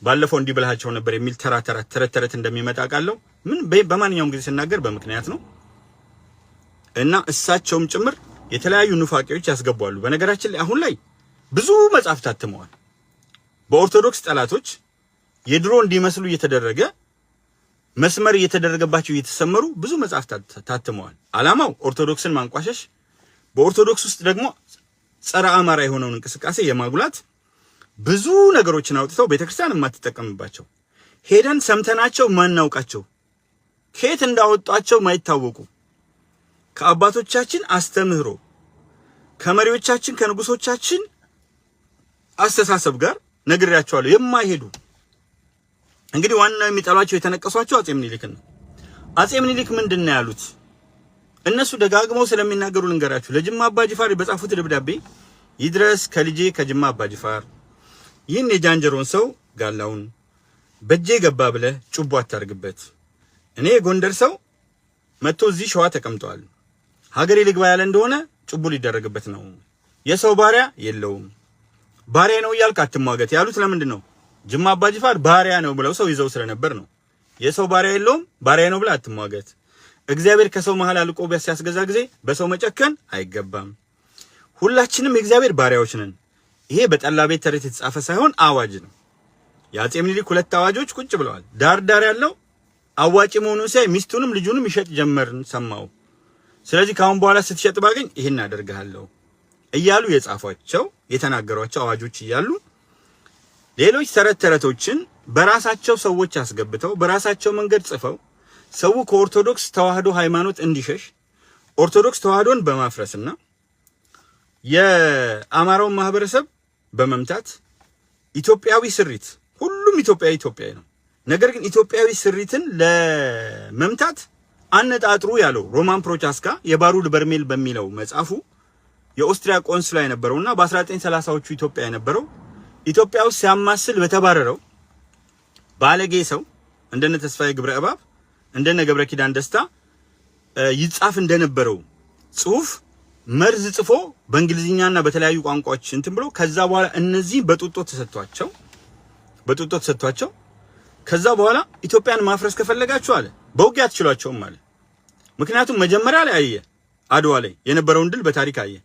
ባለፈው እንዲህ ብለሃቸው ነበር የሚል ተረት ተረት እንደሚመጣ ቃለው ምን በማንኛውም ጊዜ ሲናገር በምክንያት ነው እና እሳቸውም ጭምር የተለያዩ ኑፋቄዎች ያስገባሉ። በነገራችን ላይ አሁን ላይ ብዙ መጽሐፍ ታትመዋል። በኦርቶዶክስ ጠላቶች የድሮ እንዲመስሉ እየተደረገ መስመር እየተደረገባቸው እየተሰመሩ ብዙ መጽሐፍ ታትመዋል። ዓላማው ኦርቶዶክስን ማንቋሸሽ፣ በኦርቶዶክስ ውስጥ ደግሞ ጸረ አማራ የሆነውን እንቅስቃሴ የማጉላት ብዙ ነገሮችን አውጥተው ቤተክርስቲያን የማትጠቀምባቸው ሄደን ሰምተናቸው ማናውቃቸው ከየት እንዳወጣቸው ማይታወቁ ከአባቶቻችን አስተምህሮ ከመሪዎቻችን ከንጉሶቻችን አስተሳሰብ ጋር ነግሬያቸዋለሁ የማይሄዱ። እንግዲህ ዋናው የሚጠሏቸው የተነቀሷቸው አጼ ምኒልክን ነው። አጼ ምኒልክ ምንድነው ያሉት? እነሱ ደጋግመው ስለሚናገሩ ልንገራችሁ። ለጅማ አባጅፋር በጻፉት ደብዳቤ ይድረስ ከልጄ ከጅማ አባጅፋር ይህን የጃንጀሮን ሰው ጋላውን በጄ ገባ ብለህ ጩቦ አታርግበት። እኔ የጎንደር ሰው መጥቶ እዚህ ሸዋ ተቀምጧል። ሀገሬ ልግባ ያለ እንደሆነ ጩቦ ሊደረግበት ነው። የሰው ባሪያ የለውም። ባሪያ ነው እያልክ አትሟገት ያሉት ለምንድን ነው? ጅማ አባጅፋር ባሪያ ነው ብለው ሰው ይዘው ስለነበር ነው። የሰው ባሪያ የለውም፣ ባሪያ ነው ብለህ አትሟገት። እግዚአብሔር ከሰው መሃል አልቆ ሲያስገዛ ጊዜ በሰው መጨከን አይገባም። ሁላችንም የእግዚአብሔር ባሪያዎች ነን። ይሄ በጠላ ቤት ተረት የተጻፈ ሳይሆን አዋጅ ነው። የአጼ ምኒልክ ሁለት አዋጆች ቁጭ ብለዋል። ዳር ዳር ያለው አዋጪ መሆኑን ሲያይ ሚስቱንም ልጁንም ይሸጥ ጀመርን ሰማው። ስለዚህ ካሁን በኋላ ስትሸጥ ባገኝ ይሄን አደርግሃለሁ እያሉ የጻፏቸው የተናገሯቸው አዋጆች እያሉ ሌሎች ተረት ተረቶችን በራሳቸው ሰዎች አስገብተው በራሳቸው መንገድ ጽፈው ሰው ከኦርቶዶክስ ተዋህዶ ሃይማኖት እንዲሸሽ ኦርቶዶክስ ተዋህዶን በማፍረስና የአማራውን ማህበረሰብ በመምታት ኢትዮጵያዊ ስሪት ሁሉም ኢትዮጵያዊ ነው። ነገር ግን ኢትዮጵያዊ ስሪትን ለመምታት አነጣጥሩ ያለው ሮማን ፕሮቻስካ የባሩድ በርሜል በሚለው መጽሐፉ የኦስትሪያ ቆንስላ የነበረውና በ1930ዎቹ ኢትዮጵያ የነበረው ኢትዮጵያ ውስጥ ሲያማስል በተባረረው ባለጌ ሰው እንደነ ተስፋዬ ግብረ እባብ እንደነ ገብረ ኪዳን ደስታ ይጻፍ እንደነበረው ጽሁፍ መርዝ ጽፎ በእንግሊዝኛና በተለያዩ ቋንቋዎች እንትን ብሎ ከዛ በኋላ እነዚህ በጡጦ ተሰጥቷቸው ከዛ በኋላ ኢትዮጵያን ማፍረስ ከፈለጋችሁ አለ በውጊያ አትችሏቸውም አለ። ምክንያቱም መጀመሪያ ላይ አየ አድዋ ላይ የነበረውን ድል በታሪክ አየ።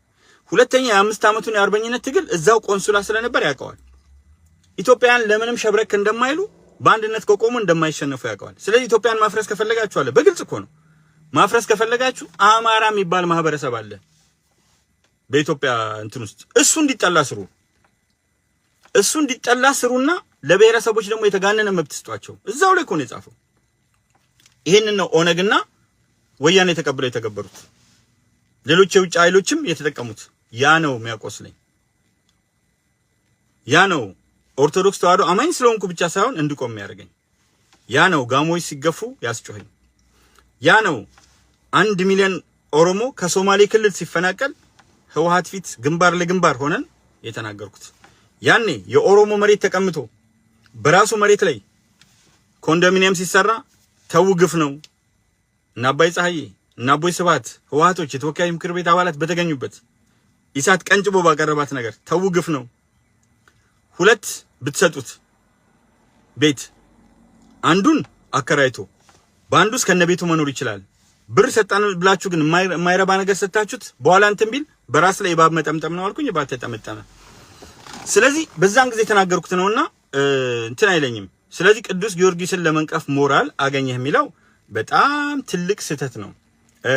ሁለተኛ የ5 ዓመቱን የአርበኝነት ትግል እዛው ቆንሱላ ስለነበር ያውቀዋል። ኢትዮጵያን ለምንም ሸብረክ እንደማይሉ በአንድነት ከቆሙ እንደማይሸነፉ ያውቀዋል። ስለዚህ ኢትዮጵያን ማፍረስ ከፈለጋችሁ አለ በግልጽ እኮ ነው ማፍረስ ከፈለጋችሁ አማራ የሚባል ማህበረሰብ አለ በኢትዮጵያ እንትን ውስጥ እሱ እንዲጠላ ስሩና ለብሔረሰቦች ደግሞ የተጋነነ መብት ስጧቸው። እዛው ላይ እኮ ነው የጻፈው። ይሄንን ነው ኦነግና ወያኔ ተቀብለው የተገበሩት። ሌሎች የውጭ ኃይሎችም የተጠቀሙት። ያ ነው የሚያቆስለኝ። ያ ነው ኦርቶዶክስ ተዋህዶ አማኝ ስለሆንኩ ብቻ ሳይሆን እንድቆም የሚያደርገኝ። ያ ነው ጋሞች ሲገፉ ያስጮኸኝ። ያ ነው 1 ሚሊዮን ኦሮሞ ከሶማሌ ክልል ሲፈናቀል ህወሓት ፊት ግንባር ለግንባር ሆነን የተናገርኩት። ያኔ የኦሮሞ መሬት ተቀምጦ በራሱ መሬት ላይ ኮንዶሚኒየም ሲሰራ ተው ግፍ ነው እና አባይ ፀሐዬ እና አቦይ ስብሃት ህወሓቶች የተወካይ ምክር ቤት አባላት በተገኙበት ኢሳት ቀንጭቦ ባቀረባት ነገር ተው ግፍ ነው። 2 ብትሰጡት ቤት አንዱን አከራይቶ በአንዱ ውስጥ ከነቤቱ መኖር ይችላል። ብር ሰጣን ብላችሁ ግን የማይረባ ነገር ሰጣችሁት በኋላ እንትን ቢል በራስ ላይ እባብ መጠምጠም ነው አልኩኝ። እባብ ተጠመጠመ። ስለዚህ በዛን ጊዜ የተናገርኩት ነውና እንትን አይለኝም። ስለዚህ ቅዱስ ጊዮርጊስን ለመንቀፍ ሞራል አገኘህ የሚለው በጣም ትልቅ ስህተት ነው።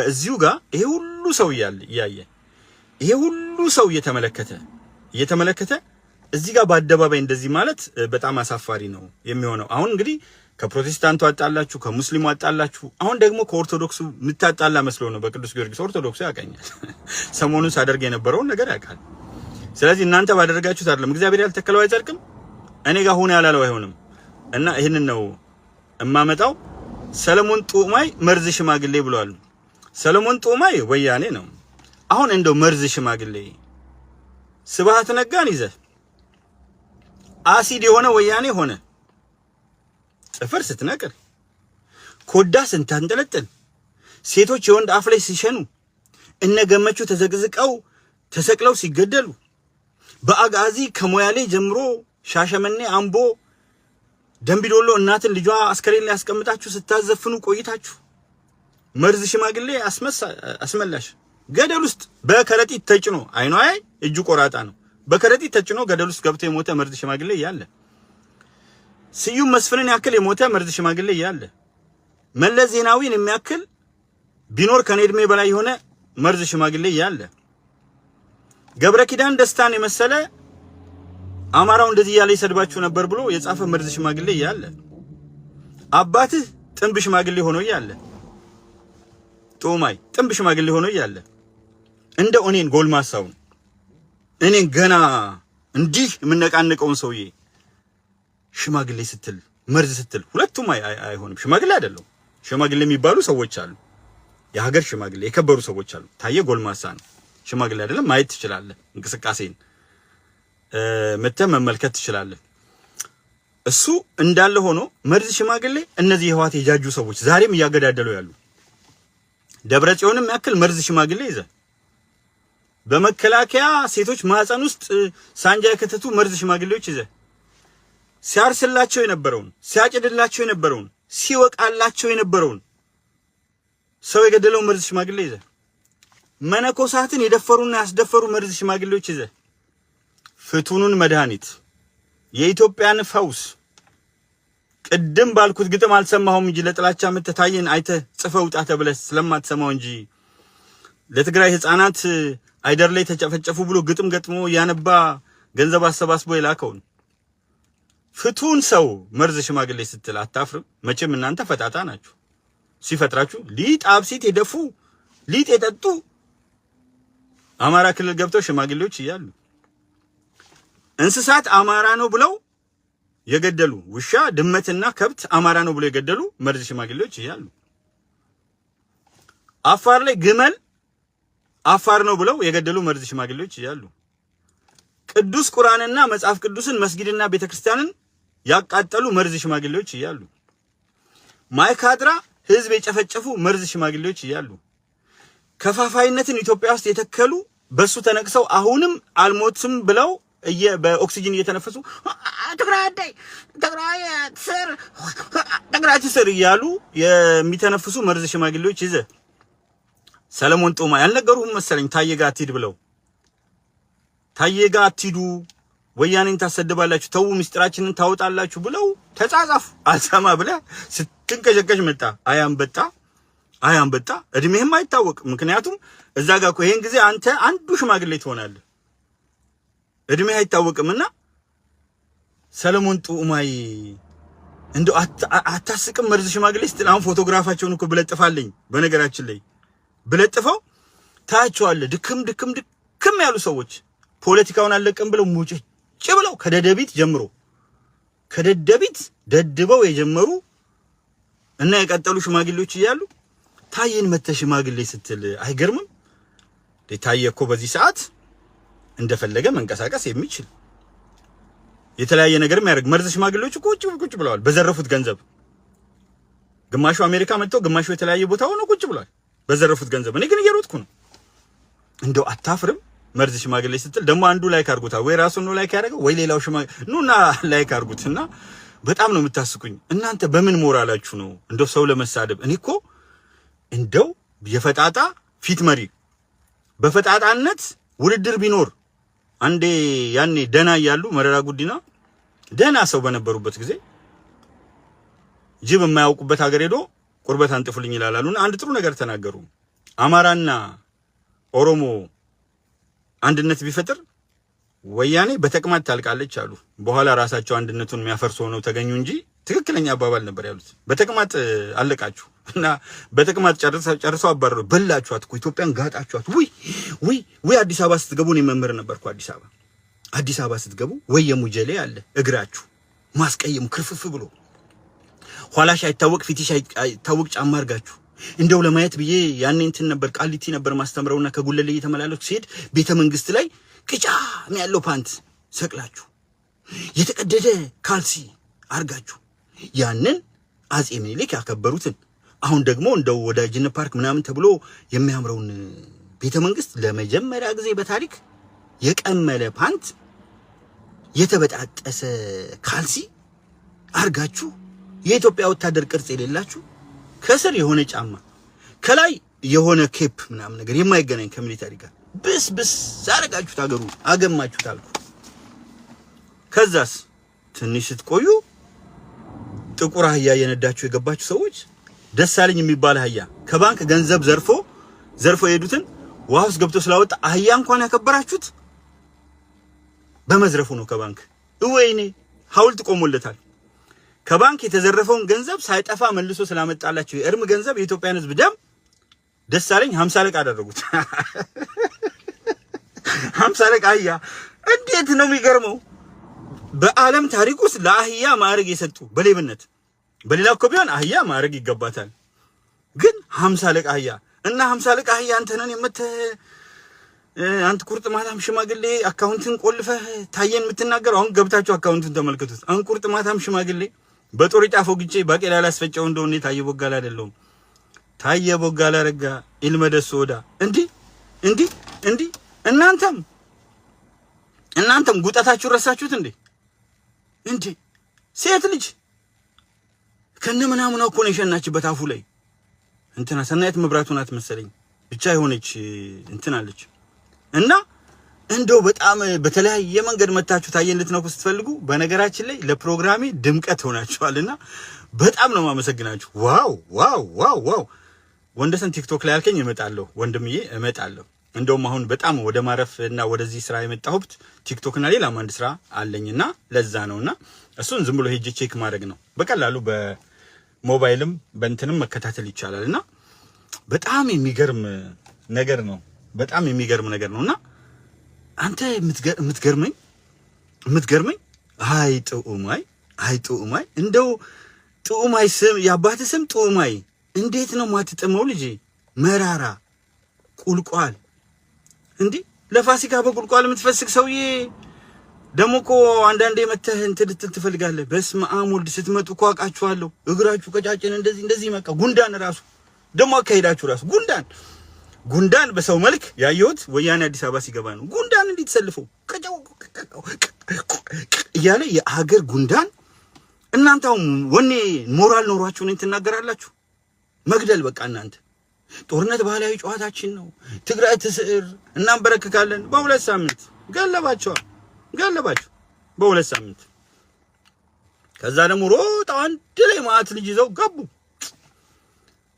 እዚሁ ጋር ይሄ ሁሉ ሰው እያየ ይሄ ሁሉ ሰው እየተመለከተ እዚህ ጋር በአደባባይ እንደዚህ ማለት በጣም አሳፋሪ ነው የሚሆነው። አሁን እንግዲህ ከፕሮቴስታንቱ አጣላችሁ፣ ከሙስሊሙ አጣላችሁ፣ አሁን ደግሞ ከኦርቶዶክሱ ምታጣላ መስሎ ነው በቅዱስ ጊዮርጊስ። ኦርቶዶክሱ ያቀኛል ሰሞኑን ሳደርግ የነበረውን ነገር ያውቃል። ስለዚህ እናንተ ባደረጋችሁት አይደለም እግዚአብሔር ያልተከለው አይጸድቅም፣ እኔ ጋር ሆነ ያላለው አይሆንም። እና ይሄንን ነው እማመጣው። ሰለሞን ጡማይ መርዝ ሽማግሌ ብሏል። ሰለሞን ጡማይ ወያኔ ነው። አሁን እንደው መርዝ ሽማግሌ ስብሃት ነጋን ይዘህ አሲድ የሆነ ወያኔ ሆነ ጥፍር ስትነቅል ኮዳ ስንታንጠለጥል ሴቶች የወንድ አፍ ላይ ሲሸኑ እነ ገመቹ ተሰቅለው ሲገደሉ በአጋዚ ከሞያሌ ጀምሮ ሻሸመኔ፣ አምቦ፣ ደምቢዶሎ እናትን ልጇ አስከሬን ላይ ያስቀምጣችሁ ስታዘፍኑ ቆይታችሁ መርዝ ሽማግሌ አስመላሽ ገደል ውስጥ በከረጢት ተጭኖ አይኗ እጁ ቆራጣ ነው በከረጢት ተጭኖ ገደል ውስጥ ገብቶ የሞተ መርዝ ሽማግሌ ያለ ስዩም መስፍንን ያክል የሞተ መርዝ ሽማግሌ ያለ መለስ ዜናዊን የሚያክል ቢኖር ከኔ እድሜ በላይ የሆነ መርዝ ሽማግሌ ያለ ገብረ ኪዳን ደስታን የመሰለ አማራው እንደዚህ ያለ ይሰድባችሁ ነበር ብሎ የጻፈ መርዝ ሽማግሌ ያለ አባትህ ጥንብ ሽማግሌ ሆኖ ያለ ጦማይ ጥንብ ሽማግሌ ሆኖ ያለ እንደ እኔን ጎልማሳው እኔን ገና እንዲህ የምነቃነቀውን ሰውዬ ሽማግሌ ስትል መርዝ ስትል ሁለቱም አይሆንም። ሽማግሌ አይደለም። ሽማግሌ የሚባሉ ሰዎች አሉ። የሀገር ሽማግሌ የከበሩ ሰዎች አሉ። ታየ ጎልማሳ ነው፣ ሽማግሌ አይደለም። ማየት ትችላለህ፣ እንቅስቃሴን መመልከት ትችላለህ። እሱ እንዳለ ሆኖ መርዝ ሽማግሌ እነዚህ የህዋት የጃጁ ሰዎች ዛሬም እያገዳደሉ ያሉ ደብረጽዮንም ያክል መርዝ ሽማግሌ ይዘ በመከላከያ ሴቶች ማህፀን ውስጥ ሳንጃ የከተቱ መርዝ ሽማግሌዎች ይዘ ሲያርስላቸው የነበረውን ሲያጭድላቸው የነበረውን ሲወቃላቸው የነበረውን ሰው የገደለው መርዝ ሽማግሌ ይዘ መነኮሳትን የደፈሩና ያስደፈሩ መርዝ ሽማግሌዎች ይዘ ፍቱኑን መድኃኒት የኢትዮጵያን ፈውስ ቅድም ባልኩት ግጥም አልሰማሁም እንጂ ለጥላቻ መተታየን አይተ ጽፈው ጣ ተብለህ ስለማትሰማው እንጂ ለትግራይ ህፃናት አይደር ላይ ተጨፈጨፉ ብሎ ግጥም ገጥሞ ያነባ ገንዘብ አሰባስቦ የላከውን ፍቱን ሰው መርዝ ሽማግሌ ስትል አታፍርም? መቼም እናንተ ፈጣጣ ናችሁ። ሲፈጥራችሁ ሊጥ አብሲት የደፉ ሊጥ የጠጡ አማራ ክልል ገብተው ሽማግሌዎች እያሉ እንስሳት አማራ ነው ብለው የገደሉ ውሻ ድመትና ከብት አማራ ነው ብለው የገደሉ መርዝ ሽማግሌዎች እያሉ አፋር ላይ ግመል አፋር ነው ብለው የገደሉ መርዝ ሽማግሌዎች እያሉ ቅዱስ ቁርአንና መጽሐፍ ቅዱስን መስጊድና ቤተክርስቲያንን ያቃጠሉ መርዝ ሽማግሌዎች እያሉ ማይካድራ ህዝብ የጨፈጨፉ መርዝ ሽማግሌዎች እያሉ ከፋፋይነትን ኢትዮጵያ ውስጥ የተከሉ በሱ ተነቅሰው አሁንም አልሞትም ብለው በኦክሲጅን እየተነፈሱ ትግራይ ስር እያሉ የሚተነፍሱ መርዝ ሽማግሌዎች ይዘ ሰለሞን ጦማ ያልነገሩህም መሰለኝ ታዬ ጋር አትሂድ ብለው ታዬ ጋር አትሂዱ ወያኔን ታሰድባላችሁ ተው ምስጢራችንን ታወጣላችሁ ብለው ተጻጻፉ አልሰማ ብለህ ስትንቀሸቀሽ መጣ አያንበጣ እድሜህም አይታወቅ ምክንያቱም እዛ ጋር እኮ ይሄን ጊዜ አንተ አንዱ ሽማግሌ ትሆናለህ እድሜህ አይታወቅምና ሰለሞን ጦማይ እንደው አታስቅም መርዝ ሽማግሌ ስትል አሁን ፎቶግራፋቸውን እኮ ብለጥፋለኝ በነገራችን ላይ ብለጥፈው ታያቸዋለህ ድክም ያሉ ሰዎች ፖለቲካውን አለቀም ብለው ሙጭጭ ብለው ከደደቢት ደድበው የጀመሩ እና የቀጠሉ ሽማግሌዎች እያሉ ታዬን መተ ሽማግሌ ስትል አይገርምም? ታዬ እኮ በዚህ ሰዓት እንደፈለገ መንቀሳቀስ የሚችል የተለያየ ነገር የሚያደርግ መርዝ ሽማግሌዎች እኮ ቁጭ ብለዋል በዘረፉት ገንዘብ ግማሹ አሜሪካ መጥተው ግማሹ የተለያየ ቦታ ሆኖ ቁጭ ብለዋል በዘረፉት ገንዘብ እኔ ግን እየሮጥኩ ነው እንደው አታፍርም መርዝ ሽማግሌ ስትል ደግሞ አንዱ ላይክ አድርጉታል ወይ ራሱን ነው ላይክ ያደረገው ወይ ሌላው ኑና ላይክ አድርጉትና በጣም ነው የምታስቁኝ እናንተ በምን ሞራላችሁ ነው እንደው ሰው ለመሳደብ እኔ እኮ እንደው የፈጣጣ ፊት መሪ በፈጣጣነት ውድድር ቢኖር አንዴ ያኔ ደና ያሉ መረራ ጉዲና ደና ሰው በነበሩበት ጊዜ ጅብ የማያውቁበት ሀገር ሄዶ ቁርበት አንጥፉልኝ ይላሉና አንድ ጥሩ ነገር ተናገሩ አማራና ኦሮሞ አንድነት ቢፈጥር ወያኔ በተቅማጥ ታልቃለች አሉ በኋላ ራሳቸው አንድነቱን የሚያፈርሱ ሆነው ተገኙ እንጂ ትክክለኛ አባባል ነበር ያሉት በተቅማጥ አለቃችሁ እና በተቅማጥ ጨርሰው አባረሩ በላችኋት እኮ ኢትዮጵያን ጋጣችኋት ወይ አዲስ አበባ ስትገቡ ነው መምህር ነበርኩ አዲስ አበባ ስትገቡ ወይ የሙጀሌ አለ እግራችሁ ማስቀየሙ ክርፍፍ ብሎ ኋላሽ አይታወቅ ፊትሽ አይታወቅ ጫማ አርጋችሁ እንደው ለማየት ብዬ ያኔ እንትን ነበር ቃሊቲ ነበር ማስተምረውና ከጉለሌ እየተመላለስኩ ሲሄድ ቤተ መንግስት ላይ ቅጫም ያለው ፓንት ሰቅላችሁ የተቀደደ ካልሲ አርጋችሁ ያንን አጼ ምኒልክ ያከበሩትን አሁን ደግሞ እንደው ወዳጅነት ፓርክ ምናምን ተብሎ የሚያምረውን ቤተ መንግስት ለመጀመሪያ ጊዜ በታሪክ የቀመለ ፓንት የተበጣጠሰ ካልሲ አርጋችሁ የኢትዮጵያ ወታደር ቅርጽ የሌላችሁ ከስር የሆነ ጫማ ከላይ የሆነ ኬፕ ምናምን ነገር የማይገናኝ ከሚሊታሪ ጋር ብስ አረጋችሁት አገሩ አገማችሁት አልኩ ከዛስ ትንሽ ስትቆዩ ጥቁር አህያ የነዳችሁ የገባችሁ ሰዎች ደሳለኝ የሚባል አህያ ከባንክ ገንዘብ ዘርፎ የሄዱትን ውሃ ውስጥ ገብቶ ስላወጣ አህያ እንኳን ያከበራችሁት በመዝረፉ ነው ከባንክ ወይኔ ሐውልት ቆሞለታል ከባንክ የተዘረፈውን ገንዘብ ሳይጠፋ መልሶ ስላመጣላችሁ የእርም ገንዘብ የኢትዮጵያን ህዝብ ደም ደሳለኝ 50 አለቃ አደረጉት 50 አለቃ አህያ እንዴት ነው የሚገርመው በዓለም ታሪክ ውስጥ ለአህያ ማዕረግ የሰጡ በሌብነት በሌላው እኮ ቢሆን አህያ ማዕረግ ይገባታል ግን 50 አለቃ አህያ እና 50 አለቃ አህያ አንተነን አንተ ቁርጥ ማታም ሽማግሌ አካውንትን ቆልፈህ ታየን የምትናገረው አሁን ገብታችሁ አካውንቱን ተመልከቱት አሁን ቁርጥ ማታም ሽማግሌ በጦርጫ ፎግጬ ባቄላ ላስፈጨው እንደሆነ ታየ ቦጋላ አይደለም ታየ ቦጋላ ረጋ ኢልመደስ ወዳ እንዲ እናንተም ጉጣታችሁ ረሳችሁት እንዴ ሴት ልጅ ከነ ምናምን እኮ ነው የሸናችበት አፉ ላይ እንትና ሰናየት መብራቱ ናት መሰለኝ ብቻ የሆነች እንትናለች እና እንደው በጣም በተለያየ መንገድ መታችሁ ታየን ልትነኩ ስትፈልጉ በነገራችን ላይ ለፕሮግራሜ ድምቀት ሆናችኋልና በጣም ነው ማመሰግናችሁ ዋው ወንደሰን ቲክቶክ ላይ አልከኝ እመጣለሁ ወንድምዬ እመጣለሁ እንደውም አሁን በጣም ወደ ማረፍ እና ወደዚህ ስራ የመጣሁት ቲክቶክ እና ሌላም አንድ ስራ አለኝና ለዛ ነውና እሱን ዝም ብሎ ሄጄ ቼክ ማድረግ ነው በቀላሉ በሞባይልም በእንትንም መከታተል ይቻላልና በጣም የሚገርም ነገር ነውና አንተ የምትገርመኝ አይ ጡኡማይ እንደው ጡኡማይ ስም ያባተ ስም ጡኡማይ እንዴት ነው ማትጥመው ልጅ መራራ ቁልቋል እንዴ ለፋሲካ በቁልቋል የምትፈስክ ሰውዬ ደሞ እኮ አንዳንዴ መተህ እንትን ትፈልጋለህ። በስመ አብ ወልድ ስትመጡ እኮ አውቃችኋለሁ። እግራችሁ ቀጫጭን እንደዚህ መቃ ጉንዳን ራሱ ደሞ አካሄዳችሁ ራሱ ጉንዳን በሰው መልክ ያየሁት ወያኔ አዲስ አበባ ሲገባ ነው። ጉንዳን እንዴት ተሰልፈው ቀጫው እያለ የሀገር ጉንዳን እናንተው ወኔ ሞራል ኖሯችሁ ነው ትናገራላችሁ። መግደል በቃ እናንተ ጦርነት ባህላዊ ጨዋታችን ነው። ትግራይ ትስዕር እናንበረክካለን። በሁለት ሳምንት ገለባቸው በሁለት ሳምንት። ከዛ ደግሞ ሮጣው አንድ ላይ ማት ልጅ ይዘው ገቡ።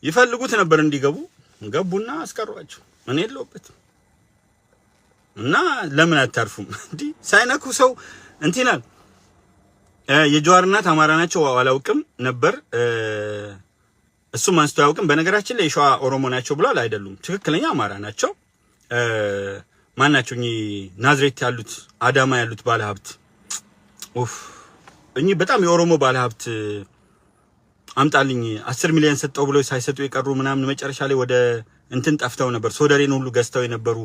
ይፈልጉት ነበር እንዲገቡ ገቡና አስቀሯቸው። እኔ የለሁበትም እና ለምን አታርፉም እንዴ? ሳይነኩ ሰው እንቲናል። የጀዋር እናት አማራ ናቸው አላውቅም ነበር። እሱም አንስቶ ያውቅም። በነገራችን ላይ የሸዋ ኦሮሞ ናቸው ብሏል። አይደሉም፣ ትክክለኛ አማራ ናቸው። ማናቸው ናዝሬት ያሉት አዳማ ያሉት ባለሀብት እኚህ በጣም የኦሮሞ ባለሀብት አምጣልኝ 10 ሚሊዮን ሰጠው ብለው ሳይሰጡ የቀሩ ምናምን መጨረሻ ላይ ወደ እንትን ጠፍተው ነበር። ሶደሬን ሁሉ ገዝተው የነበሩ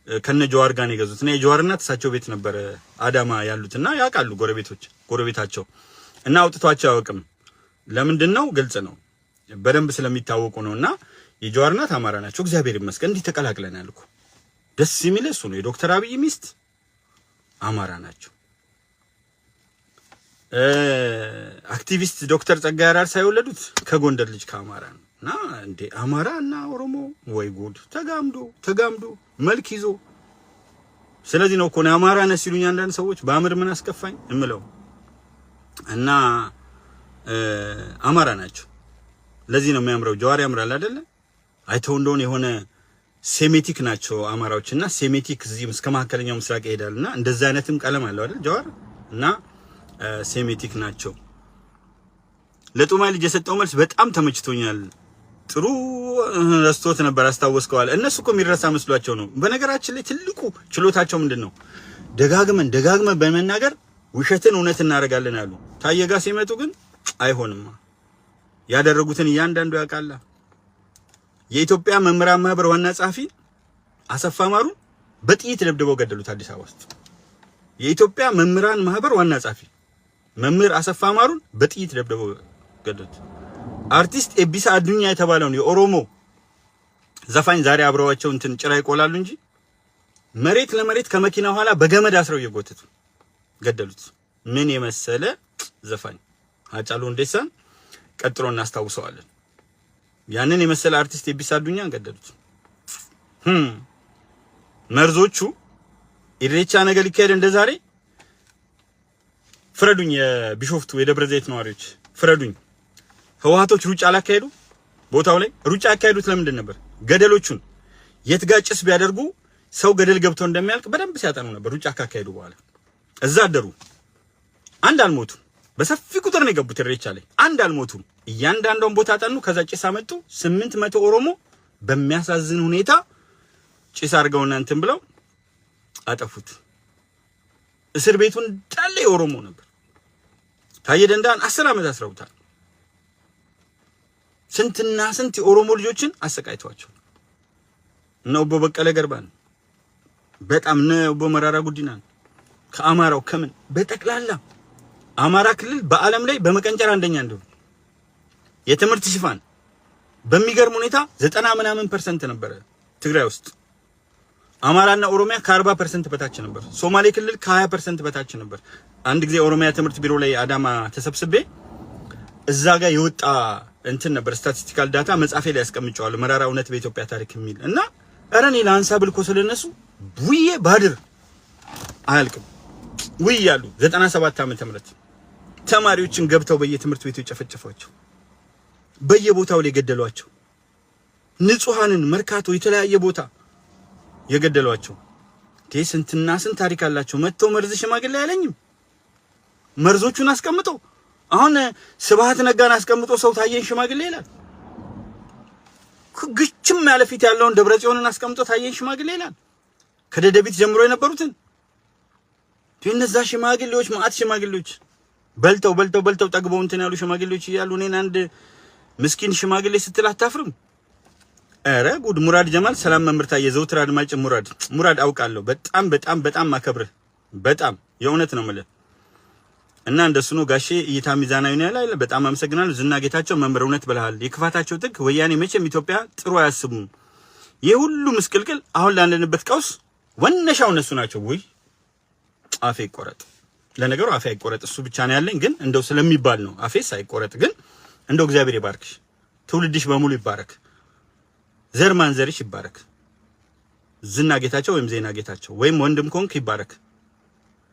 ከነ ጀዋር ጋር ነው የገዙት። እና የጀዋር እናት እሳቸው ቤት ነበር አዳማ ያሉትና ያውቃሉ ጎረቤታቸው እና አውጥቷቸው ያውቅም። ለምንድን ነው? ግልጽ ነው፣ በደንብ ስለሚታወቁ ነውና የጀዋር እናት አማራ ናቸው። እግዚአብሔር ይመስገን እንዲህ ተቀላቅለናል እኮ። ደስ የሚል እሱ ነው። የዶክተር አብይ ሚስት አማራ ናቸው። አክቲቪስት ዶክተር ጸጋዬ አራርሳ የወለዱት ከጎንደር ልጅ ከአማራ ነው። እና እንዴ አማራ እና ኦሮሞ ወይ ጉድ ተጋምዶ መልክ ይዞ። ስለዚህ ነው እኮ ነው አማራ ነህ ሲሉኝ አንዳንድ ሰዎች በአምር ምን አስከፋኝ እምለው። እና አማራ ናቸው። ለዚህ ነው የሚያምረው። ጀዋር ያምራል አይደለ? አይተው እንደሆነ የሆነ ሴሜቲክ ናቸው አማራዎችና ሴሜቲክ እዚህም እስከ መካከለኛው ምስራቅ ይሄዳልና እንደዛ አይነትም ቀለም አለው አይደል ጀዋር እና ሴሜቲክ ናቸው። ለጡማይ ልጅ የሰጠው መልስ በጣም ተመችቶኛል። ጥሩ ረስቶት ነበር አስታወስከዋል። እነሱ እኮ የሚረሳ መስሏቸው ነው። በነገራችን ላይ ትልቁ ችሎታቸው ምንድነው? ደጋግመን በመናገር ውሸትን እውነት እናደርጋለን አሉ። ታየጋ ሲመጡ ግን አይሆንም። ያደረጉትን እያንዳንዱ ያውቃል። የኢትዮጵያ መምህራን ማህበር ዋና ጸሐፊ አሰፋ ማሩን በጥይት ደብድበው ገደሉት አዲስ አበባ ውስጥ። የኢትዮጵያ መምህራን ማህበር ዋና ጸሐፊ መምህር አሰፋ ማሩን በጥይት ደብድበው ገደሉት። አርቲስት ኤቢሳ አዱኛ የተባለውን የኦሮሞ ዘፋኝ ዛሬ አብረዋቸው እንትን ጭራ ይቆላሉ እንጂ መሬት ለመሬት ከመኪና ኋላ በገመድ አስረው እየጎተቱ ገደሉት። ምን የመሰለ ዘፋኝ ሃጫሉ ሁንዴሳን ቀጥሮ እናስታውሰዋለን። ያንን የመሰለ አርቲስት ኤቢሳ አዱኛን ገደሉት። መርዞቹ ኢሬቻ ነገር ሊካሄድ እንደዛሬ ፍረዱኝ። የቢሾፍቱ የደብረ ዘይት ነዋሪዎች ፍረዱኝ። ህወሓቶች ሩጫ አላካሄዱ። ቦታው ላይ ሩጫ ያካሄዱት ለምንድን ነበር? ገደሎቹን የትጋጭስ ቢያደርጉ ሰው ገደል ገብቶ እንደሚያልቅ በደንብ ሲያጠኑ ነበር። ሩጫ ካካሄዱ በኋላ እዛ አደሩ። አንድ አልሞቱ። በሰፊ ቁጥር ነው የገቡት ኢሬቻ ላይ። አንድ አልሞቱም። እያንዳንዱን ቦታ አጠኑ። ከዛ ጭስ አመጡ። 800 ኦሮሞ በሚያሳዝን ሁኔታ ጭስ አድርገውና እንትን ብለው አጠፉት። እስር ቤቱን እንዳለ የኦሮሞ ነበር። ታየ ደንዳን 10 ዓመት አስረውታል። ስንትና ስንት የኦሮሞ ልጆችን አሰቃይቷቸው ነው። በበቀለ ገርባን በጣም ነው። በመራራ ጉዲናን ከአማራው ከምን በጠቅላላ አማራ ክልል በዓለም ላይ በመቀንጨር አንደኛ እንደው የትምህርት ሽፋን በሚገርም ሁኔታ 90% ነበር ትግራይ ውስጥ። አማራና ኦሮሚያ ከ40% በታች ነበር። ሶማሌ ክልል ከ20% በታች ነበር። አንድ ጊዜ ኦሮሚያ ትምህርት ቢሮ ላይ አዳማ ተሰብስቤ እዛ ጋር የወጣ እንትን ነበር ስታቲስቲካል ዳታ መጻፌ ላይ ያስቀምጫለሁ። መራራ እውነት በኢትዮጵያ ታሪክ የሚል እና አረኔ ላንሳ ብልኮ ስለነሱ ውዬ ባድር አያልቅም ውይ ያሉ 97 ዓመተ ምህረት ተማሪዎችን ገብተው በየትምህርት ቤቱ ጨፈጨፏቸው፣ በየቦታው ላይ ገደሏቸው። ንጹሃንን መርካቶ የተለያየ ቦታ የገደሏቸው። ስንትና ስንት ታሪክ አላቸው። መተው መርዝ ሽማግሌ አይለኝም። መርዞቹን አስቀምጦ አሁን ስብሃት ነጋን አስቀምጦ ሰው ታየን ሽማግሌ ይላል። ግጭም ያለ ፊት ያለውን ደብረጽዮንን አስቀምጦ ታየን ሽማግሌ ይላል። ከደደቢት ጀምሮ የነበሩትን እነዛ ሽማግሌዎች ማአት ሽማግሌዎች በልተው ጠግበው እንትን ያሉ ሽማግሌዎች እያሉ እኔን አንድ ምስኪን ሽማግሌ ስትል አታፍርም? ኧረ ጉድ! ሙራድ ጀማል ሰላም መምርታ የዘውትር አድማጭ ሙራድ አውቃለሁ። በጣም ማከብርህ በጣም የእውነት ነው የምልህ እና እንደሱ ነው ጋሼ። እይታ ሚዛናዊ ነው ያለ በጣም አመሰግናለሁ። ዝና ጌታቸው መምህር እውነት ብለሃል። የክፋታቸው ጥግ ወያኔ መቼም ኢትዮጵያ ጥሩ አያስቡም። የሁሉ ምስቅልቅል አሁን ላለንበት ቀውስ ወነሻው እነሱ ናቸው። ወይ አፌ ይቆረጥ። ለነገሩ አፌ አይቆረጥ እሱ ብቻ ነው ያለኝ፣ ግን እንደው ስለሚባል ነው አፌስ አይቆረጥ። ግን እንደው እግዚአብሔር ይባርክሽ፣ ትውልድሽ በሙሉ ይባረክ፣ ዘር ማንዘርሽ ይባረክ። ዝና ጌታቸው ወይም ዜና ጌታቸው ወይም ወንድም ኮንክ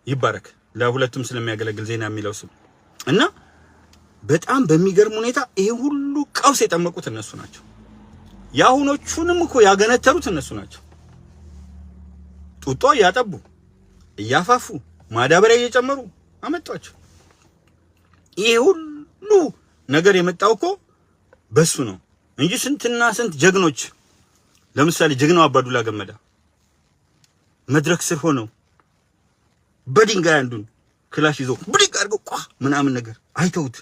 ይባረክ። ለሁለቱም ስለሚያገለግል ዜና የሚለው ስም እና በጣም በሚገርም ሁኔታ ይሄ ሁሉ ቀውስ የጠመቁት እነሱ ናቸው። ያሁኖቹንም እኮ ያገነተሩት እነሱ ናቸው። ጡጦ እያጠቡ እያፋፉ ማዳበሪያ እየጨመሩ አመጧቸው። ይሄ ሁሉ ነገር የመጣው እኮ በሱ ነው እንጂ ስንትና ስንት ጀግኖች፣ ለምሳሌ ጀግናው አባዱላ ገመዳ መድረክ ስር ሆነው በድንጋይ አንዱን ክላሽ ይዘው ብድግ አድርገው ቋ ምናምን ነገር አይተውት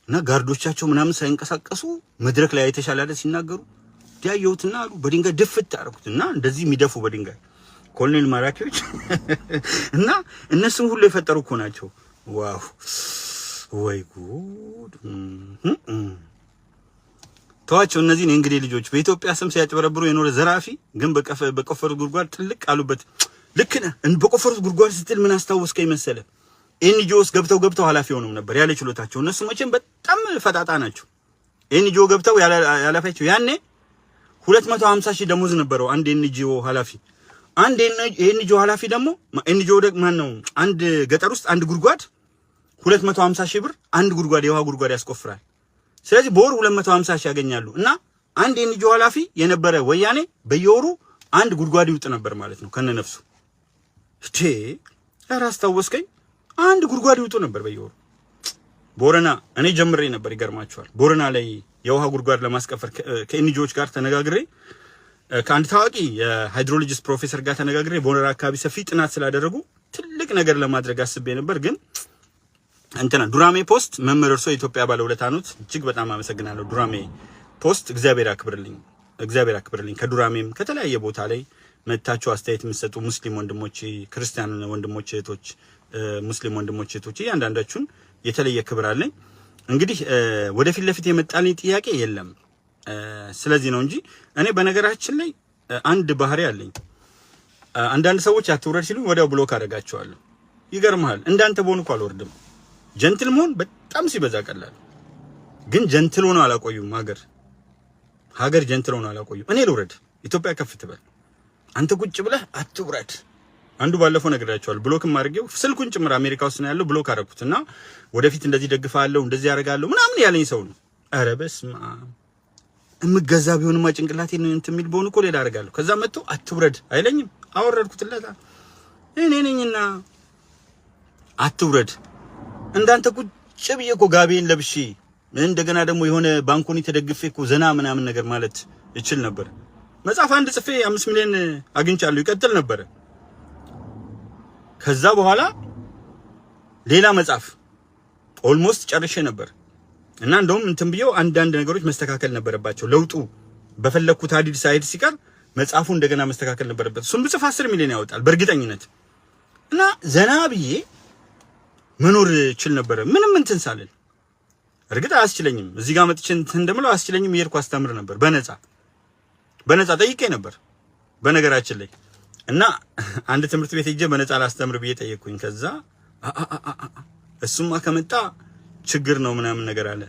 እና ጋርዶቻቸው ምናምን ሳይንቀሳቀሱ መድረክ ላይ አይተሻል አይደል ሲናገሩ ዲያየውትና አሉ በድንጋይ ድፍት አደረጉትና እንደዚህ የሚደፉ በድንጋይ ኮሎኔል ማራኪዎች እና እነሱም ሁሉ የፈጠሩ እኮ ናቸው። ዋው ወይ ጉድ! ተዋቸው እነዚህን የእንግዲህ ልጆች በኢትዮጵያ ስም ሲያጭበረብሩ የኖረ ዘራፊ ግን በቆፈሩት ጉድጓድ ጥልቅ አሉበት። ልክ ነህ። በቆፈሩት ጉድጓድ ስትል ምን አስታወስከኝ መሰለ? ኤንጂኦስ ገብተው ኃላፊ ሆነው ነበር ያለ ችሎታቸው። እነሱ መቼም በጣም ፈጣጣ ናቸው። ኤንጂኦ ገብተው ያላፋቸው ያኔ 250 ሺህ ደሞዝ ነበረው አንድ ኤንጂኦ ኃላፊ። አንድ ኤንጂኦ ኃላፊ ደግሞ ኤንጂኦ ማን ነው? አንድ ገጠር ውስጥ አንድ ጉድጓድ 250 ሺህ ብር አንድ ጉድጓድ የውሃ ጉድጓድ ያስቆፍራል። ስለዚህ በወር 250 ሺህ ያገኛሉ። እና አንድ ኤንጂኦ ኃላፊ የነበረ ወያኔ በየወሩ አንድ ጉድጓድ ይውጥ ነበር ማለት ነው ከነነፍሱ። እቴ ለራስ ታወስከኝ። አንድ ጉድጓድ ይውጡ ነበር በየወሩ። ቦረና እኔ ጀምሬ ነበር ይገርማቸዋል። ቦረና ላይ የውሃ ጉድጓድ ለማስቀፈር ከኤንጂኦዎች ጋር ተነጋግሬ ከአንድ ታዋቂ የሃይድሮሎጂስት ፕሮፌሰር ጋር ተነጋግሬ ቦረና አካባቢ ሰፊ ጥናት ስላደረጉ ትልቅ ነገር ለማድረግ አስቤ ነበር። ግን እንትና ዱራሜ ፖስት መምህር እርሶ የኢትዮጵያ ባለውለታ ኖት። እጅግ በጣም አመሰግናለሁ ዱራሜ ፖስት። እግዚአብሔር አክብርልኝ። ከዱራሜም ከተለያየ ቦታ ላይ መታችሁ አስተያየት የምትሰጡ ሙስሊም ወንድሞቼ፣ ክርስቲያን ወንድሞቼ እህቶች፣ ሙስሊም ወንድሞቼ እህቶች እያንዳንዳችሁን የተለየ ክብር አለኝ። እንግዲህ ወደፊት ለፊት የመጣልኝ ጥያቄ የለም። ስለዚህ ነው እንጂ እኔ በነገራችን ላይ አንድ ባህሪ አለኝ። አንዳንድ ሰዎች አትውረድ ሲሉኝ ወዲያው ብሎክ አደርጋቸዋለሁ። ይገርምሃል፣ እንዳንተ በሆኑ እኮ አልወርድም። ጀንትል መሆን በጣም ሲበዛ ቀላል፣ ግን ጀንትል ሆኖ አላቆዩም። ሀገር ጀንትል ሆኖ አላቆዩም። እኔ ልውረድ፣ ኢትዮጵያ ከፍ ትበል፣ አንተ ቁጭ ብለህ አትውረድ። አንዱ ባለፈው ነግራቸዋል። ብሎክም አድርጌው ስልኩን ጭምር አሜሪካ ውስጥ ነው ያለው። ብሎክ አደረኩትና ወደፊት እንደዚህ ደግፋለሁ እንደዚህ ያደርጋለሁ ምናምን ያለኝ ሰው ነው። ኧረ በስመ አብ! እምገዛ ቢሆንማ ጭንቅላቴን እንትን የሚል በሆነ እኮ ሌላ አደርጋለሁ። ከዛ መጥቶ አትውረድ አይለኝም። አወረድኩትለታ እኔ ነኝና አትውረድ። እንዳንተ ቁጭ ብዬ እኮ ጋቤን ለብሼ እንደገና ደግሞ የሆነ ባንኮኒ ተደግፌ እኮ ዘና ምናምን ነገር ማለት እችል ነበር። መጽሐፍ አንድ ጽፌ 5 ሚሊዮን አግኝቻለሁ። ይቀጥል ነበር። ከዛ በኋላ ሌላ መጽሐፍ ኦልሞስት ጨርሼ ነበር እና እንደውም እንትን ብዬው አንዳንድ ነገሮች መስተካከል ነበረባቸው። ለውጡ በፈለኩት ሀዲድ ሳይድ ሲቀር መጽሐፉ እንደገና መስተካከል ነበረበት። እሱን ብጽፍ 10 ሚሊዮን ያወጣል በእርግጠኝነት። እና ዘና ብዬ መኖር ችል ነበር ምንም እንትን ሳልል። እርግጥ አያስችለኝም፣ እዚህ ጋር መጥቼ እንትን እንደምለው አያስችለኝም። እየሄድኩ አስተምር ነበር በነፃ ጠይቄ ነበር በነገራችን ላይ። እና አንድ ትምህርት ቤት ሄጄ በነፃ ላስተምር ብዬ ጠየቅኩኝ። ከዛ እሱማ ከመጣ ችግር ነው ምናምን ነገር አለ።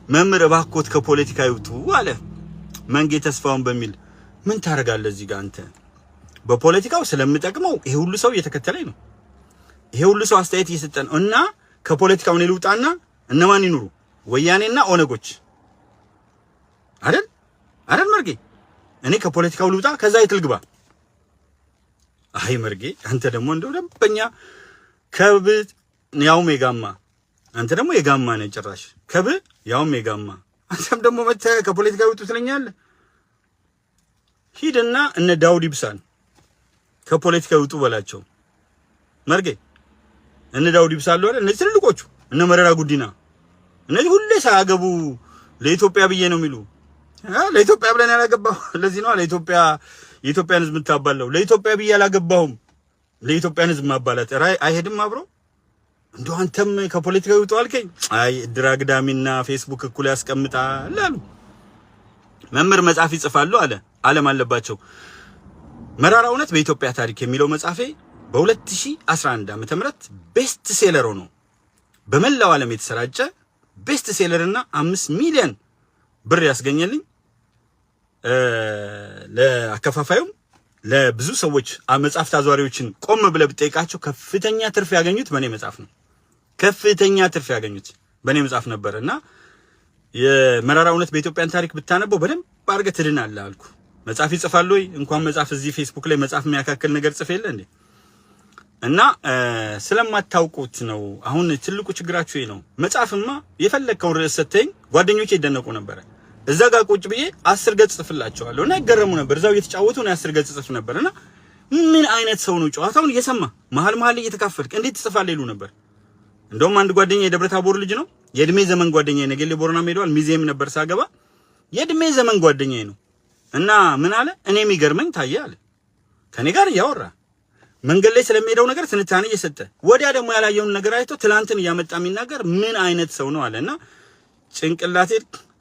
መምህር እባክዎት ከፖለቲካ ይውጡ አለ መንጌ ተስፋውን በሚል። ምን ታደርጋለህ እዚህ ጋር አንተ? በፖለቲካው ስለምጠቅመው ይሄ ሁሉ ሰው እየተከተለኝ ነው፣ ይሄ ሁሉ ሰው አስተያየት እየሰጠ ነው። እና ከፖለቲካው እኔ ልውጣና እነማን ይኑሩ? ወያኔና ኦነጎች አይደል መርጌ? እኔ ከፖለቲካው ልውጣ፣ ከዛ የት ልግባ? አይ መርጌ አንተ ደግሞ እንደው ደንበኛ ከብ ያውም የጋማ አንተ ደግሞ የጋማ ነህ ጭራሽ። ከብ ያውም የጋማ አንተም ደግሞ መተህ ከፖለቲካው ይውጡ ትለኛለህ። ሂድና እነ ዳውድ ኢብሳን ከፖለቲካው ይውጡ በላቸው መርጌ። እነ ዳውድ ኢብሳ አሉ አይደል? እነዚህ ትልልቆቹ እነ መረራ ጉዲና፣ እነዚህ ሁሌ ሳያገቡ ለኢትዮጵያ ብዬ ነው የሚሉ ለኢትዮጵያ ብለን ያላገባው ለዚህ ነው። ለኢትዮጵያ የኢትዮጵያን ህዝብ ታባለው ለኢትዮጵያ ብዬ ያላገባሁም ለኢትዮጵያን ህዝብ ማባላት አይሄድም አብሮ። እንደው አንተም ከፖለቲካው ይውጡ አልከኝ። አይ ድራግዳሚና ፌስቡክ እኩል ያስቀምጣል አሉ። መምህር መጽሐፍ ይጽፋሉ አለ ዓለም አለባቸው። መራራ እውነት በኢትዮጵያ ታሪክ የሚለው መጽሐፌ በ2011 ዓ.ም ቤስት ሴለር ሆኖ በመላው ዓለም የተሰራጨ ቤስት ሴለርና 5 ሚሊዮን ብር ያስገኘልኝ ለአከፋፋዩም ለብዙ ሰዎች መጽሐፍ ታዟሪዎችን ቆም ብለ ብጠይቃቸው ከፍተኛ ትርፍ ያገኙት በኔ መጽሐፍ ነው። ከፍተኛ ትርፍ ያገኙት በኔ መጽሐፍ ነበርና የመራራ እውነት በኢትዮጵያ ታሪክ ብታነበው በደንብ አድርገህ ትድናለህ አልኩ። መጽሐፍ ይጽፋል ወይ እንኳን መጽሐፍ እዚህ ፌስቡክ ላይ መጽሐፍ የሚያካክል ነገር ጽፍ የለ እንዴ? እና ስለማታውቁት ነው። አሁን ትልቁ ችግራችሁ ይሄ ነው። መጽሐፍማ የፈለከውን ርዕስ ሰተኝ ጓደኞቼ ይደነቁ ነበር። እዛ ጋር ቁጭ ብዬ 10 ገጽ ጽፍላቸዋለሁ እና ይገረሙ ነበር። እዛው እየተጫወቱ ነው 10 ገጽ ጽፍ ነበርና ምን አይነት ሰው ነው ጨዋታውን እየሰማ መሀል እየተካፈልክ እንዴት ትጽፋለህ ይሉ ነበር። እንደውም አንድ ጓደኛ የደብረ ታቦር ልጅ ነው። የእድሜ ዘመን ጓደኛዬ ነገሌ ቦረና ሄዷል። ሚዜም ነበር ሳገባ የእድሜ ዘመን ጓደኛዬ ነው። እና ምን አለ እኔ የሚገርመኝ ታየ አለ ከኔ ጋር እያወራ መንገድ ላይ ስለሚሄደው ነገር ትንታኔ እየሰጠ ወዲያ ደግሞ ያላየውን ነገር አይቶ ትላንትን እያመጣ የሚናገር ምን አይነት ሰው ነው አለና ጭንቅላቴ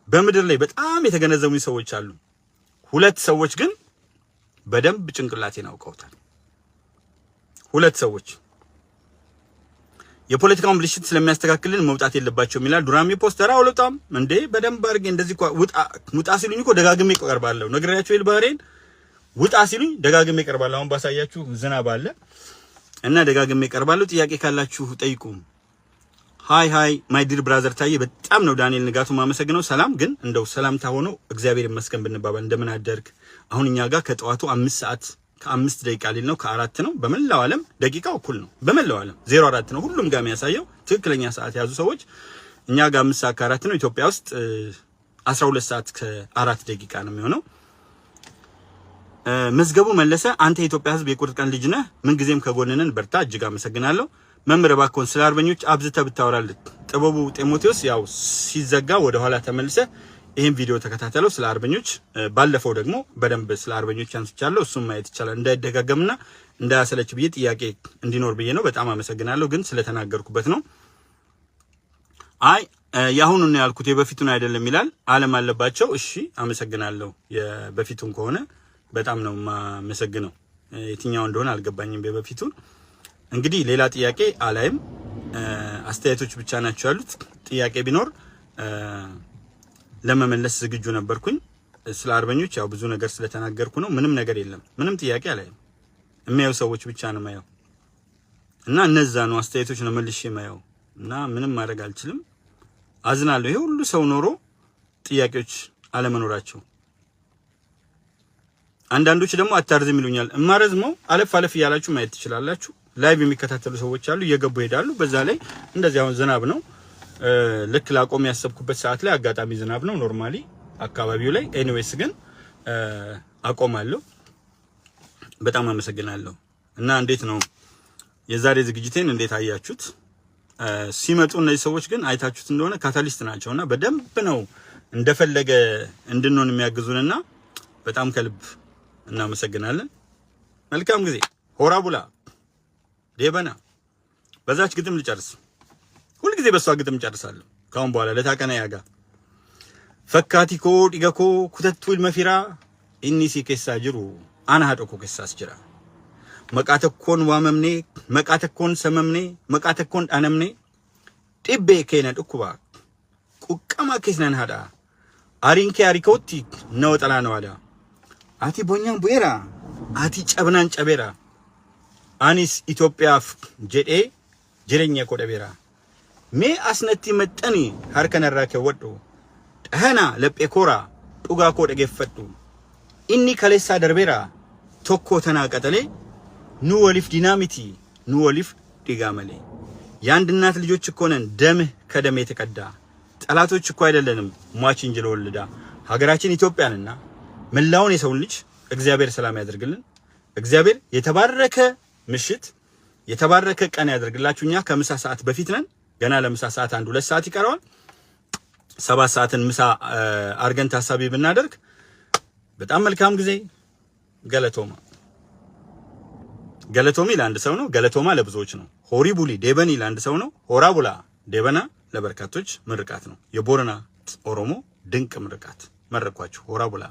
በምድር ላይ በጣም የተገነዘቡኝ ሰዎች አሉ። 2 ሰዎች ግን በደንብ ጭንቅላቴን አውቀውታል። 2 ሰዎች የፖለቲካውን ብልሽት ስለሚያስተካክልን መውጣት የለባቸውም ይላል ዱራሚ ፖስተር። አውልጣም እንዴ በደንብ አድርጌ እንደዚህ ውጣ ሲሉኝ እኮ ደጋግሜ እቀርባለሁ። ነግሬያችሁ ይል ባህሬን ውጣ ሲሉኝ ደጋግሜ እቀርባለሁ። አሁን ባሳያችሁ ዝናብ አለ እና ደጋግሜ እቀርባለሁ። ጥያቄ ካላችሁ ጠይቁ። ሃይ ማይ ዲር ብራዘር ታዬ በጣም ነው ዳንኤል ንጋቱ ማመሰግነው። ሰላም ግን እንደው ሰላምታ ሆኖ እግዚአብሔር ይመስገን ብንባባል እንደምን አደርክ? አሁን እኛ ጋር ከጠዋቱ 5 ሰዓት ከ5 ደቂቃ ሊል ነው ከ4 ነው። በመላው ዓለም ደቂቃው እኩል ነው። በመላው ዓለም 04 ነው ሁሉም ጋር የሚያሳየው ትክክለኛ ሰዓት ያዙ ሰዎች። እኛ ጋር 5 ሰዓት ከ4 ነው። ኢትዮጵያ ውስጥ 12 ሰዓት ከ4 ደቂቃ ነው የሚሆነው። መዝገቡ መለሰ አንተ የኢትዮጵያ ሕዝብ የቁርጥ ቀን ልጅ ነህ። ምን ጊዜም ከጎንነን በርታ። እጅግ አመሰግናለሁ። መምህር ባኮን ስለ አርበኞች አብዝተህ ብታወራልህ። ጥበቡ ጢሞቴዎስ ያው ሲዘጋ ወደ ኋላ ተመልሰ ይሄን ቪዲዮ ተከታተለው ስለ አርበኞች። ባለፈው ደግሞ በደንብ ስለ አርበኞች አንስቻለሁ። እሱም ማየት ይቻላል እንዳይደጋገምና እንዳያሰለች ብዬ ጥያቄ እንዲኖር ብዬ ነው። በጣም አመሰግናለሁ። ግን ስለተናገርኩበት ነው። አይ ያሁኑን ያልኩት የበፊቱን አይደለም ይላል ዓለም አለባቸው። እሺ አመሰግናለሁ። የበፊቱን ከሆነ በጣም ነው ማመሰግነው። የትኛው እንደሆነ አልገባኝም በበፊቱን። እንግዲህ ሌላ ጥያቄ አላይም። አስተያየቶች ብቻ ናቸው ያሉት። ጥያቄ ቢኖር ለመመለስ ዝግጁ ነበርኩኝ። ስለ አርበኞች ያው ብዙ ነገር ስለተናገርኩ ነው። ምንም ነገር የለም። ምንም ጥያቄ አላይም። የሚያዩ ሰዎች ብቻ ነው ማየው እና እነዛ ነው አስተያየቶች ነው መልሼ ማየው እና ምንም ማድረግ አልችልም። አዝናለሁ። ይሄ ሁሉ ሰው ኖሮ ጥያቄዎች አለመኖራቸው። አንዳንዶች ደግሞ አታርዝም ይሉኛል። እማረዝመው አለፍ እያላችሁ ማየት ትችላላችሁ። ላይቭ የሚከታተሉ ሰዎች አሉ፣ እየገቡ ይሄዳሉ። በዛ ላይ እንደዚህ አሁን ዝናብ ነው። ልክ ላቆም ያሰብኩበት ሰዓት ላይ አጋጣሚ ዝናብ ነው ኖርማሊ አካባቢው ላይ። ኤኒዌይስ ግን አቆማለሁ። በጣም አመሰግናለሁ። እና እንዴት ነው የዛሬ ዝግጅቴን እንዴት አያችሁት? ሲመጡ እነዚህ ሰዎች ግን አይታችሁት እንደሆነ ካታሊስት ናቸውና በደንብ ነው እንደፈለገ እንድንሆን የሚያግዙንና በጣም ከልብ እናመሰግናለን። መልካም ጊዜ። ሆራ ቡላ ዴበና በዛች ግጥም ልጨርስ። ሁሉ ጊዜ በሷ ግጥም ጨርሳለሁ ካሁን በኋላ ለታቀና ያጋ ፈካቲኮ ዲገኮ ኩተቱል መፊራ ኢኒሲ ከሳ ጅሩ አናሃዶኮ ከሳስ ጅራ መቃተኮን ዋመምኔ መቃተኮን ሰመምኔ መቃተኮን ዳነምኔ ጢቤ ከነ ዱኩባ ቁቀማ ከስነን ሃዳ አሪንኬ አሪኮቲ ነው ጠላ ነው አዳ አቲ ቦኛን ቡኤራ አቲ ጨብናን ጨቤራ አኒስ ኢትዮጵያ ጀዴ ጅረኛ ኮደቤራ ሜ አስነቲ መጠኒ ሀርከነራ ከወዱ ጠህና ለጴኮራ ጡጋ ኮደ ገፈጡ ኢኒ ከሌሳ ደርቤራ ቶኮ ተናቀጠሌ ኑ ወሊፍ ዲናሚቲ ኑ ወሊፍ ዲጋመሌ የአንድ እናት ልጆች እኮ ነን ደምህ ከደም የተቀዳ ጠላቶች እኮ አይደለንም ሟች እንጂ ለወልዳ ሀገራችን ኢትዮጵያንና መላውን የሰውን ልጅ እግዚአብሔር ሰላም ያደርግልን። እግዚአብሔር የተባረከ ምሽት የተባረከ ቀን ያደርግላችሁ። እኛ ከምሳ ሰዓት በፊት ነን። ገና ለምሳ ሰዓት 1-2 ሰዓት ይቀረዋል። 7 ሰዓትን ምሳ አርገን ታሳቢ ብናደርግ በጣም መልካም ጊዜ። ገለቶሚ ለአንድ ሰው ነው። ገለቶማ ለብዙዎች ነው። ሆሪ ቡሊ ዴበኒ ለአንድ ሰው ነው። ሆራ ቡላ ዴበና ለበርካቶች ምርቃት ነው። የቦረና ኦሮሞ ድንቅ ምርቃት መረቋችሁ። ሆራ ቡላ